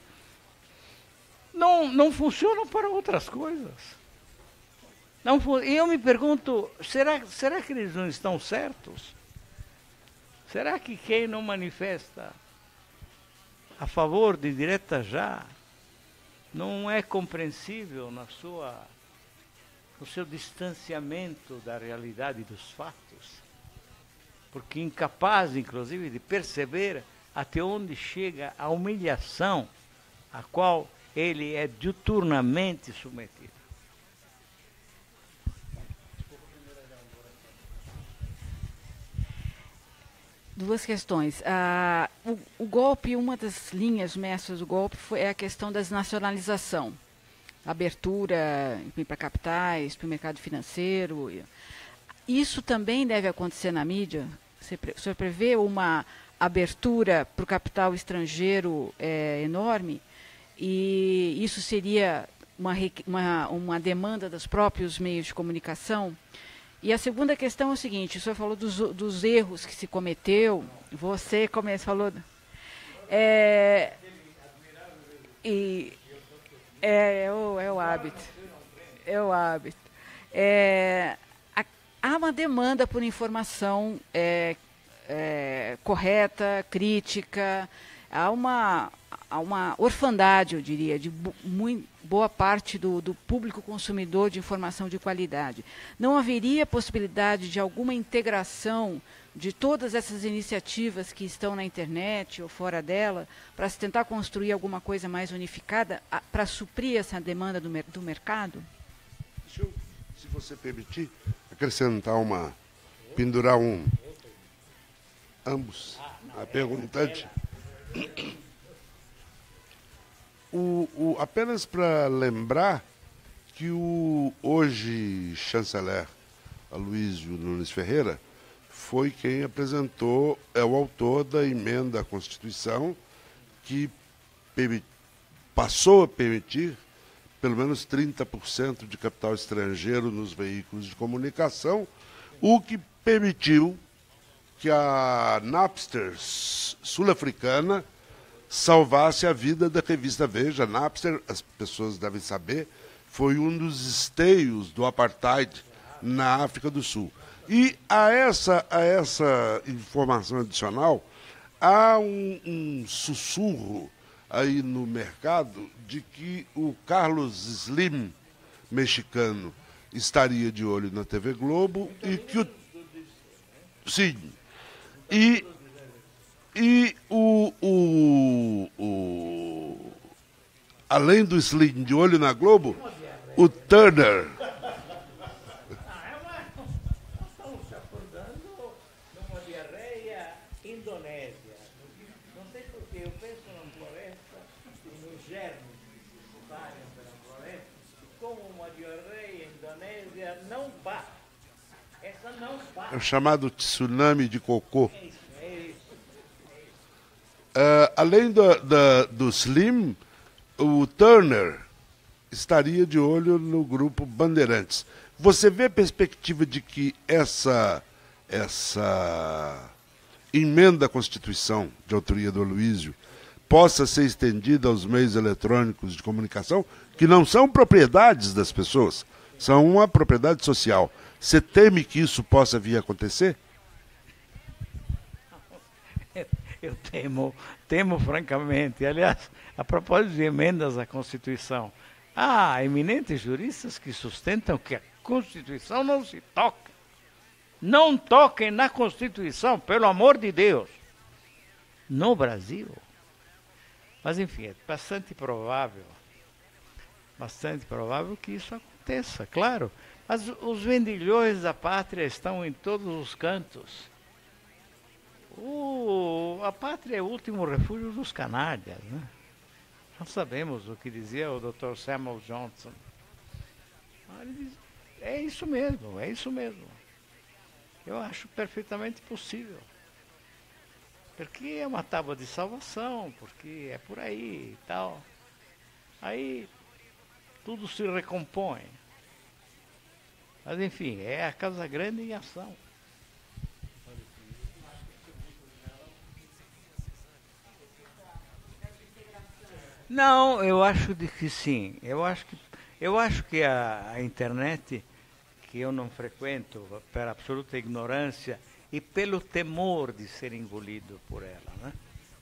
não funcionam para outras coisas. E eu me pergunto, será que eles não estão certos? Será que quem não manifesta a favor de direta já não é compreensível no seu distanciamento da realidade dos fatos? Porque incapaz, inclusive, de perceber até onde chega a humilhação a qual ele é diuturnamente submetido. Duas questões. O golpe, uma das linhas mestras do golpe é a questão da desnacionalização. Abertura para capitais, para o mercado financeiro. Isso também deve acontecer na mídia? O senhor prevê uma abertura para o capital estrangeiro enorme? E isso seria uma demanda dos próprios meios de comunicação? E a segunda questão é o seguinte, o senhor falou dos erros que se cometeu, você falou... É o hábito. É o hábito. Há uma demanda por informação correta, crítica, há uma orfandade, eu diria, de boa parte do público consumidor de informação de qualidade. Não haveria possibilidade de alguma integração de todas essas iniciativas que estão na internet ou fora dela, para se tentar construir alguma coisa mais unificada, para suprir essa demanda do mercado? Deixa eu, se você permitir, acrescentar pendurar ambos, a perguntante. Apenas para lembrar que o hoje chanceler Aloysio Nunes Ferreira foi quem apresentou, é o autor da emenda à Constituição que passou a permitir pelo menos 30% de capital estrangeiro nos veículos de comunicação, o que permitiu que a Napster sul-africana salvasse a vida da revista Veja. Napster, as pessoas devem saber, foi um dos esteios do apartheid na África do Sul. E a essa informação adicional, há um sussurro aí no mercado de que o Carlos Slim, mexicano, estaria de olho na TV Globo e que sim. Além do Slim de olho na Globo, o Turner. Estamos se acordando de uma diarreia indonésia. Não sei porquê, eu penso na floresta e nos germes que saem pela floresta, como uma diarreia indonésia não passa. Essa não passa. É o chamado tsunami de cocô. Além do Slim, o Turner estaria de olho no grupo Bandeirantes. Você vê a perspectiva de que essa emenda à Constituição, de autoria do Aloysio, possa ser estendida aos meios eletrônicos de comunicação, que não são propriedades das pessoas, são uma propriedade social. Você teme que isso possa vir a acontecer? Eu temo francamente. Aliás, a propósito de emendas à Constituição, há eminentes juristas que sustentam que a Constituição não se toca. Não toquem na Constituição, pelo amor de Deus. No Brasil. Mas, enfim, é bastante provável que isso aconteça, claro. Mas os vendilhões da pátria estão em todos os cantos. A pátria é o último refúgio dos canalhas, né? Nós sabemos o que dizia o Dr. Samuel Johnson. Ele diz, é isso mesmo. Eu acho perfeitamente possível. Porque é uma tábua de salvação, porque é por aí e tal. Aí tudo se recompõe. Mas enfim, é a Casa Grande em ação. Não, eu acho que sim. Eu acho que a internet, que eu não frequento por absoluta ignorância e pelo temor de ser engolido por ela, né?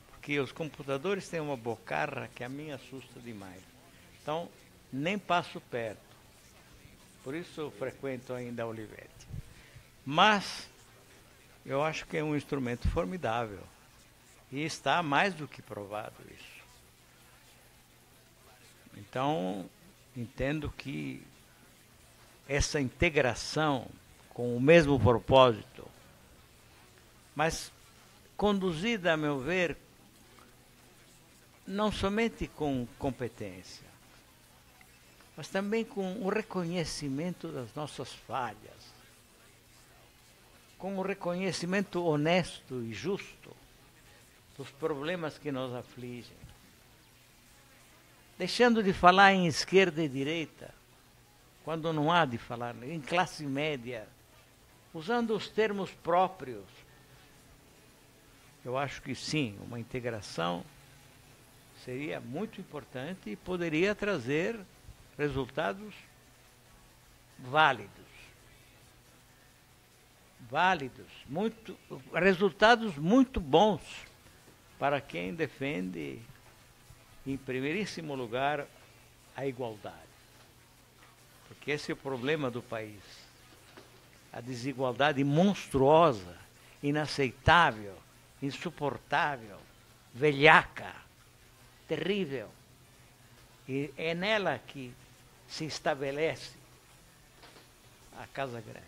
Porque os computadores têm uma bocarra que a mim assusta demais. Então, nem passo perto. Por isso eu frequento ainda a Olivetti. Mas eu acho que é um instrumento formidável. E está mais do que provado isso. Então, entendo que essa integração com o mesmo propósito, mas conduzida, a meu ver, não somente com competência, mas também com o reconhecimento das nossas falhas, com o reconhecimento honesto e justo dos problemas que nos afligem. Deixando de falar em esquerda e direita, quando não há de falar, em classe média, usando os termos próprios. Eu acho que sim, uma integração seria muito importante e poderia trazer resultados válidos, resultados muito bons para quem defende, em primeiríssimo lugar, a igualdade. Porque esse é o problema do país. A desigualdade monstruosa, inaceitável, insuportável, velhaca, terrível. E é nela que se estabelece a Casa Grande.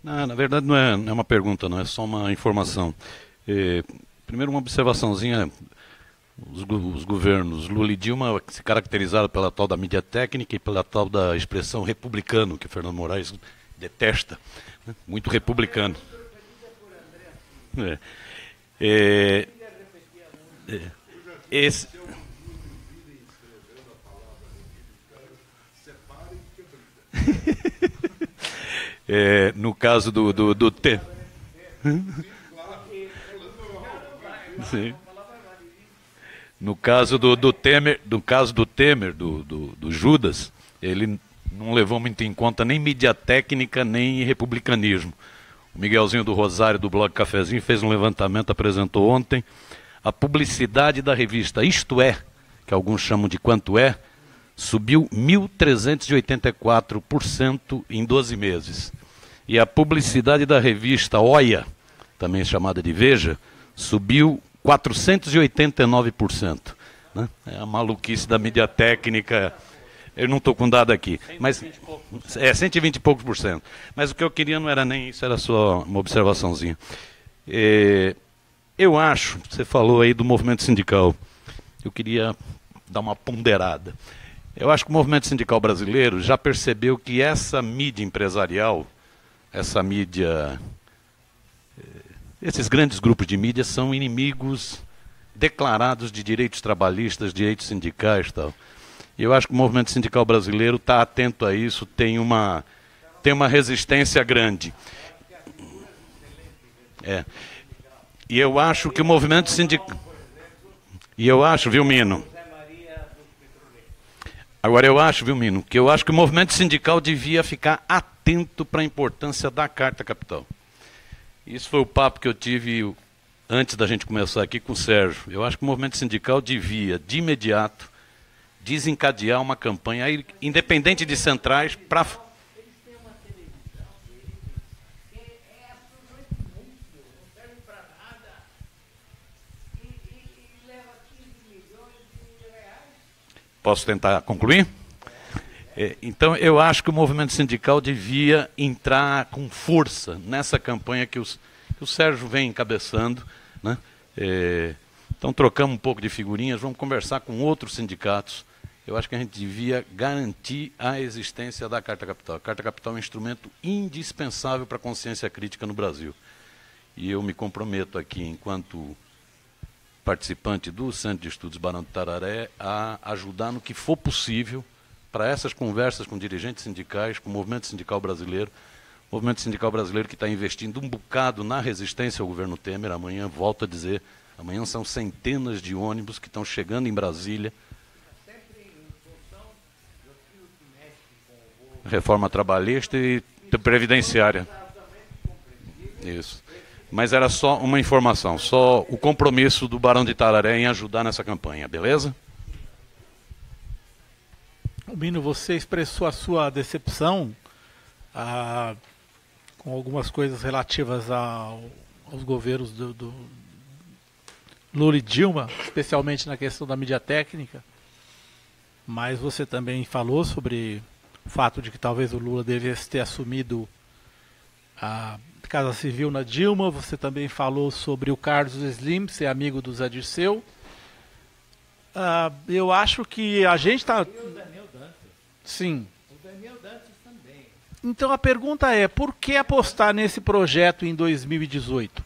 Não, na verdade não é uma pergunta, não é só uma informação. Primeiro uma observaçãozinha, os governos Lula e Dilma se caracterizaram pela tal da mídia técnica e pela tal da expressão republicano, que Fernando Moraes detesta, né? Muito republicano. Esse... no caso do Temer. Sim. No caso do Temer, do Judas, ele não levou muito em conta nem mídia técnica, nem republicanismo. O Miguelzinho do Rosário, do blog Cafezinho, fez um levantamento, apresentou ontem, a publicidade da revista Isto É, que alguns chamam de Quanto É, subiu 1.384% em 12 meses. E a publicidade da revista Olha, também chamada de Veja, subiu 489%. Né? É a maluquice da mídia técnica. Eu não estou com dado aqui, mas 120 e poucos por cento. Mas o que eu queria não era nem isso, era só uma observaçãozinha. Eu acho, você falou aí do movimento sindical, eu queria dar uma ponderada. Eu acho que o movimento sindical brasileiro já percebeu que essa mídia empresarial, essa mídia, esses grandes grupos de mídia são inimigos declarados de direitos trabalhistas, direitos sindicais e tal. E eu acho que o movimento sindical brasileiro está atento a isso, tem uma resistência grande. E eu acho que o movimento sindical... E eu acho, viu, Mino? Agora eu acho, viu, Mino, que eu acho que o movimento sindical devia ficar atento para a importância da Carta Capital. Isso foi o papo que eu tive antes da gente começar aqui com o Sérgio. Eu acho que o movimento sindical devia, de imediato, desencadear uma campanha, aí, independente de centrais, para... Posso tentar concluir? Então, eu acho que o movimento sindical devia entrar com força nessa campanha que o Sérgio vem encabeçando, né? Então, trocamos um pouco de figurinhas, vamos conversar com outros sindicatos. Eu acho que a gente devia garantir a existência da Carta Capital. A Carta Capital é um instrumento indispensável para a consciência crítica no Brasil. E eu me comprometo aqui, enquanto participante do Centro de Estudos Barão de Tararé, a ajudar no que for possível para essas conversas com dirigentes sindicais, com o movimento sindical brasileiro. O movimento sindical brasileiro que está investindo um bocado na resistência ao governo Temer. Amanhã, volto a dizer, amanhã são centenas de ônibus que estão chegando em Brasília. Reforma trabalhista e previdenciária. Isso. Mas era só uma informação, só o compromisso do Barão de Tararé em ajudar nessa campanha, beleza? Mino, você expressou a sua decepção com algumas coisas relativas aos governos Lula e Dilma, especialmente na questão da mídia técnica, mas você também falou sobre o fato de que talvez o Lula devesse ter assumido a Casa Civil na Dilma. Você também falou sobre o Carlos Slim ser amigo do Zé Dirceu. Eu acho que a gente está... E o Daniel Dantas. Sim. O Daniel Dantas também. Então a pergunta é, por que apostar nesse projeto em 2018?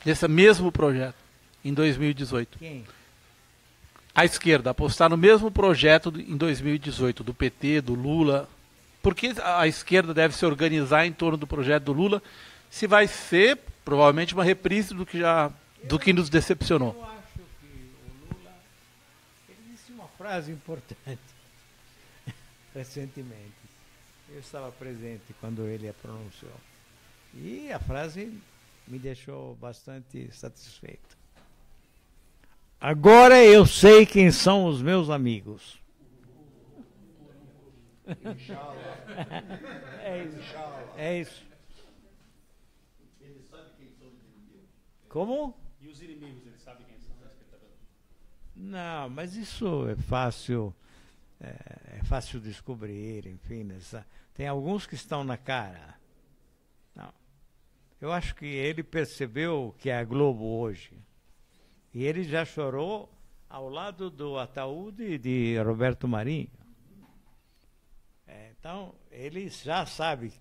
Nesse mesmo projeto em 2018? Quem? A esquerda, apostar no mesmo projeto em 2018, do PT, do Lula. Por que a esquerda deve se organizar em torno do projeto do Lula, se vai ser provavelmente uma reprise do que nos decepcionou? Eu acho que o Lula... Ele disse uma frase importante recentemente. Eu estava presente quando ele a pronunciou. E a frase me deixou bastante satisfeito. Agora eu sei quem são os meus amigos. É isso. É isso. Ele sabe quem são os inimigos. Como? E os inimigos, ele sabe quem são? Não, mas isso é fácil. É fácil descobrir, enfim. Tem alguns que estão na cara. Não. Eu acho que ele percebeu o que é a Globo hoje. E ele já chorou ao lado do ataúde de Roberto Marinho. Então, ele já sabe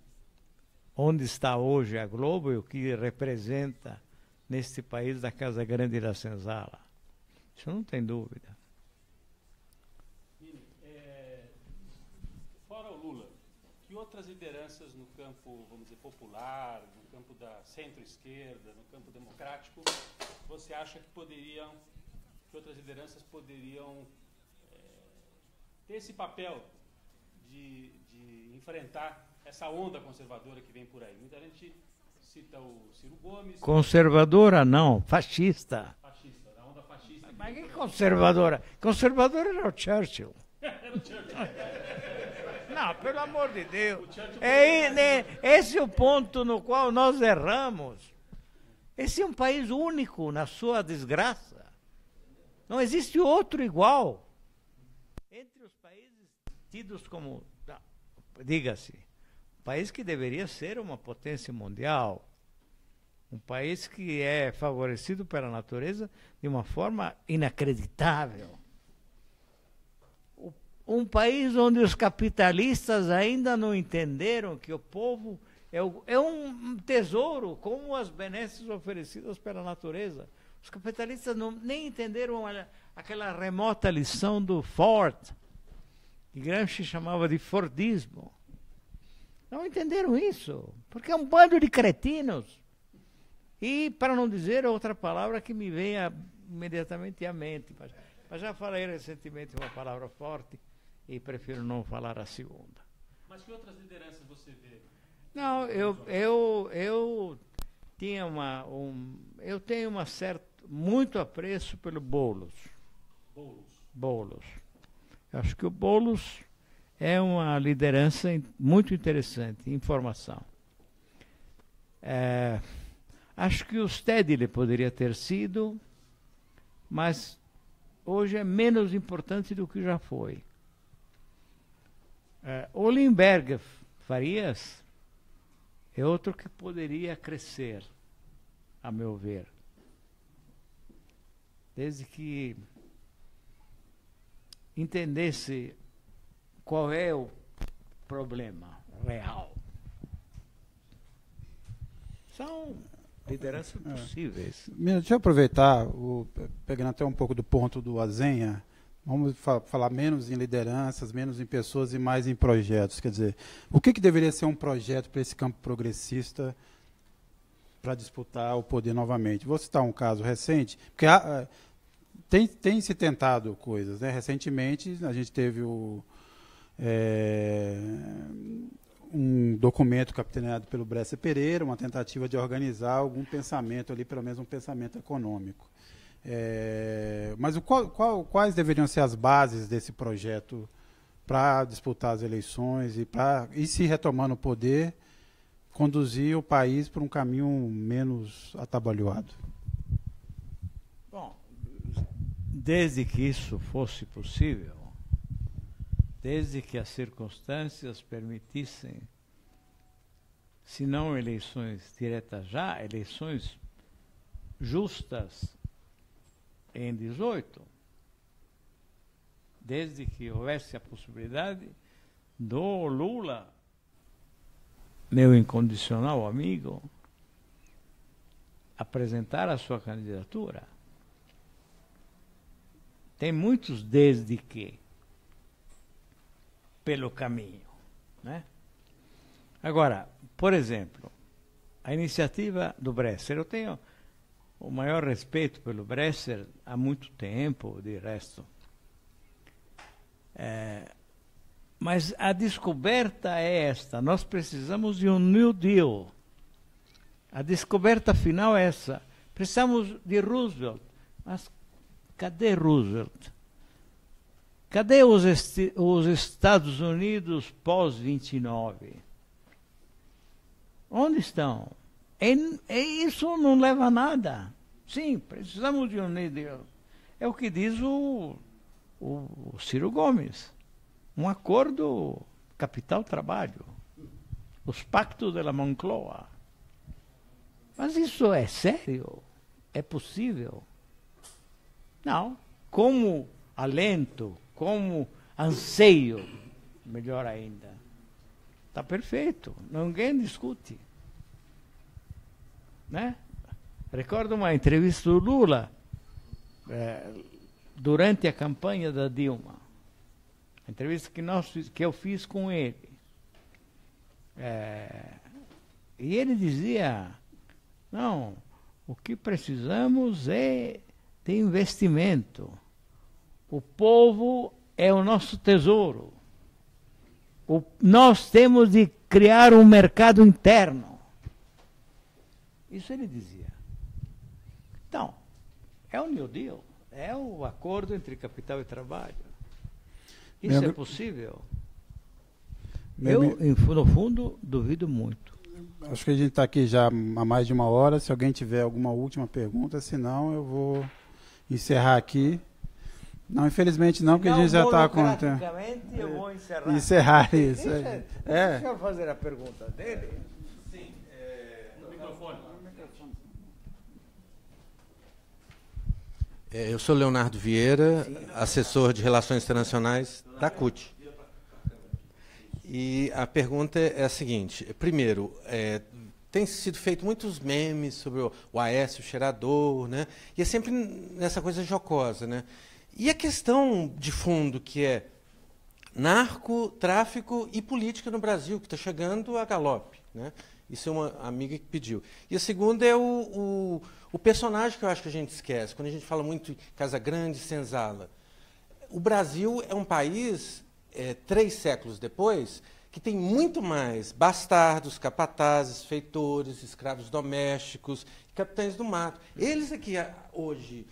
onde está hoje a Globo e o que representa neste país da Casa Grande da Senzala. Isso não tem dúvida. Fora o Lula, que outras lideranças no campo, vamos dizer, popular, no campo da centro-esquerda, no campo democrático, você acha que outras lideranças poderiam ter esse papel de enfrentar essa onda conservadora que vem por aí? Muita gente cita o Ciro Gomes. Conservadora não, fascista. Fascista, a onda fascista. Mas que conservadora? Conservadora era o Churchill. Era o Churchill. Não, pelo amor de Deus. Esse é o ponto no qual nós erramos. Esse é um país único na sua desgraça. Não existe outro igual. Entre os países tidos como, diga-se, um país que deveria ser uma potência mundial, um país que é favorecido pela natureza de uma forma inacreditável. Um país onde os capitalistas ainda não entenderam que o povo é um tesouro, como as benesses oferecidas pela natureza. Os capitalistas nem entenderam aquela remota lição do Ford, que Gramsci chamava de Fordismo. Não entenderam isso, porque é um bando de cretinos. E, para não dizer outra palavra que me venha imediatamente à mente, mas já falei recentemente uma palavra forte e prefiro não falar a segunda. Mas que outras lideranças você vê? Não, eu tenho muito apreço pelo Boulos. Boulos. Eu acho que o Boulos é uma liderança muito interessante, informação. Acho que o Stedley poderia ter sido, mas hoje é menos importante do que já foi. O Limberg Farias é outro que poderia crescer, a meu ver. Desde que entendesse qual é o problema real. São lideranças possíveis. Deixa eu aproveitar, pegando até um pouco do ponto do Azenha, vamos falar menos em lideranças, menos em pessoas e mais em projetos. Quer dizer, o que deveria ser um projeto para esse campo progressista para disputar o poder novamente? Vou citar um caso recente, porque tem se tentado coisas, né? Recentemente a gente teve um documento capitaneado pelo Bresser Pereira, uma tentativa de organizar algum pensamento ali, pelo menos um pensamento econômico. Mas quais deveriam ser as bases desse projeto para disputar as eleições e se retomando o poder, conduzir o país por um caminho menos atabalhoado? Bom, desde que isso fosse possível, desde que as circunstâncias permitissem, se não eleições diretas já, eleições justas em 18, desde que houvesse a possibilidade do Lula, meu incondicional amigo, apresentar a sua candidatura. Tem muitos desde que pelo caminho, né? Agora, por exemplo, a iniciativa do Bresser, eu tenho o maior respeito pelo Bresser há muito tempo, de resto. Mas a descoberta é esta: nós precisamos de um New Deal. A descoberta final é essa. Precisamos de Roosevelt. Mas cadê Roosevelt? Cadê os Estados Unidos pós-29? Onde estão? Isso não leva a nada. Sim, precisamos de um New Deal. É o que diz o Ciro Gomes. Um acordo capital-trabalho. Os pactos de la Moncloa. Mas isso é sério? É possível? Não. Como alento, como anseio, melhor ainda. Está perfeito. Ninguém discute. Né? Recordo uma entrevista do Lula durante a campanha da Dilma. A entrevista que eu fiz com ele. E ele dizia: não, o que precisamos é de investimento. O povo é o nosso tesouro. Nós temos de criar um mercado interno. Isso ele dizia. Então, é o New Deal, é o acordo entre capital e trabalho. Isso é possível? Eu, no fundo, duvido muito. Acho que a gente está aqui já há mais de 1 hora. Se alguém tiver alguma última pergunta, senão eu vou encerrar aqui. Não, infelizmente não, porque a gente já está com o tempo. Eu vou encerrar. Encerrar isso. Deixa o senhor fazer a pergunta dele. Sim, no microfone. Eu sou Leonardo Vieira, assessor de Relações Internacionais da CUT. E a pergunta é a seguinte: primeiro, tem sido feito muitos memes sobre o Aécio cheirador, né? E é sempre nessa coisa jocosa, né? E a questão de fundo, que é narco, tráfico e política no Brasil, que está chegando a galope, né? Isso é uma amiga que pediu. E a segunda é o personagem que eu acho que a gente esquece, quando a gente fala muito em Casagrande e Senzala. O Brasil é um país, 3 séculos depois, que tem muito mais bastardos, capatazes, feitores, escravos domésticos, capitães do mato. Eles aqui, hoje,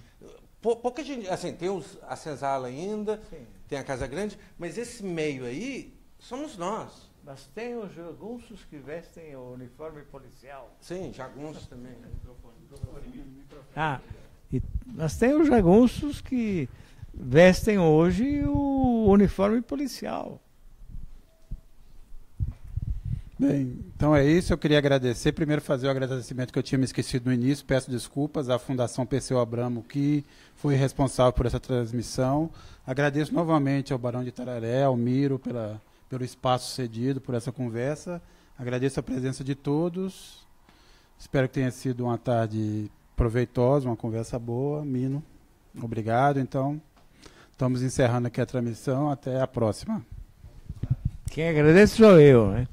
pouca gente... Assim, tem a Senzala ainda, sim, tem a Casagrande, mas esse meio aí somos nós. Mas tem os jagunços que vestem o uniforme policial. Sim, jagunços também. Mas tem os jagunços que vestem hoje o uniforme policial. Bem, então é isso. Eu queria agradecer. Primeiro fazer o agradecimento que eu tinha me esquecido no início. Peço desculpas à Fundação Perseu Abramo, que foi responsável por essa transmissão. Agradeço novamente ao Barão de Itararé, ao Miro, pelo espaço cedido, por essa conversa. Agradeço a presença de todos. Espero que tenha sido uma tarde proveitosa, uma conversa boa. Mino, obrigado. Então, estamos encerrando aqui a transmissão. Até a próxima. Quem agradece sou eu, né?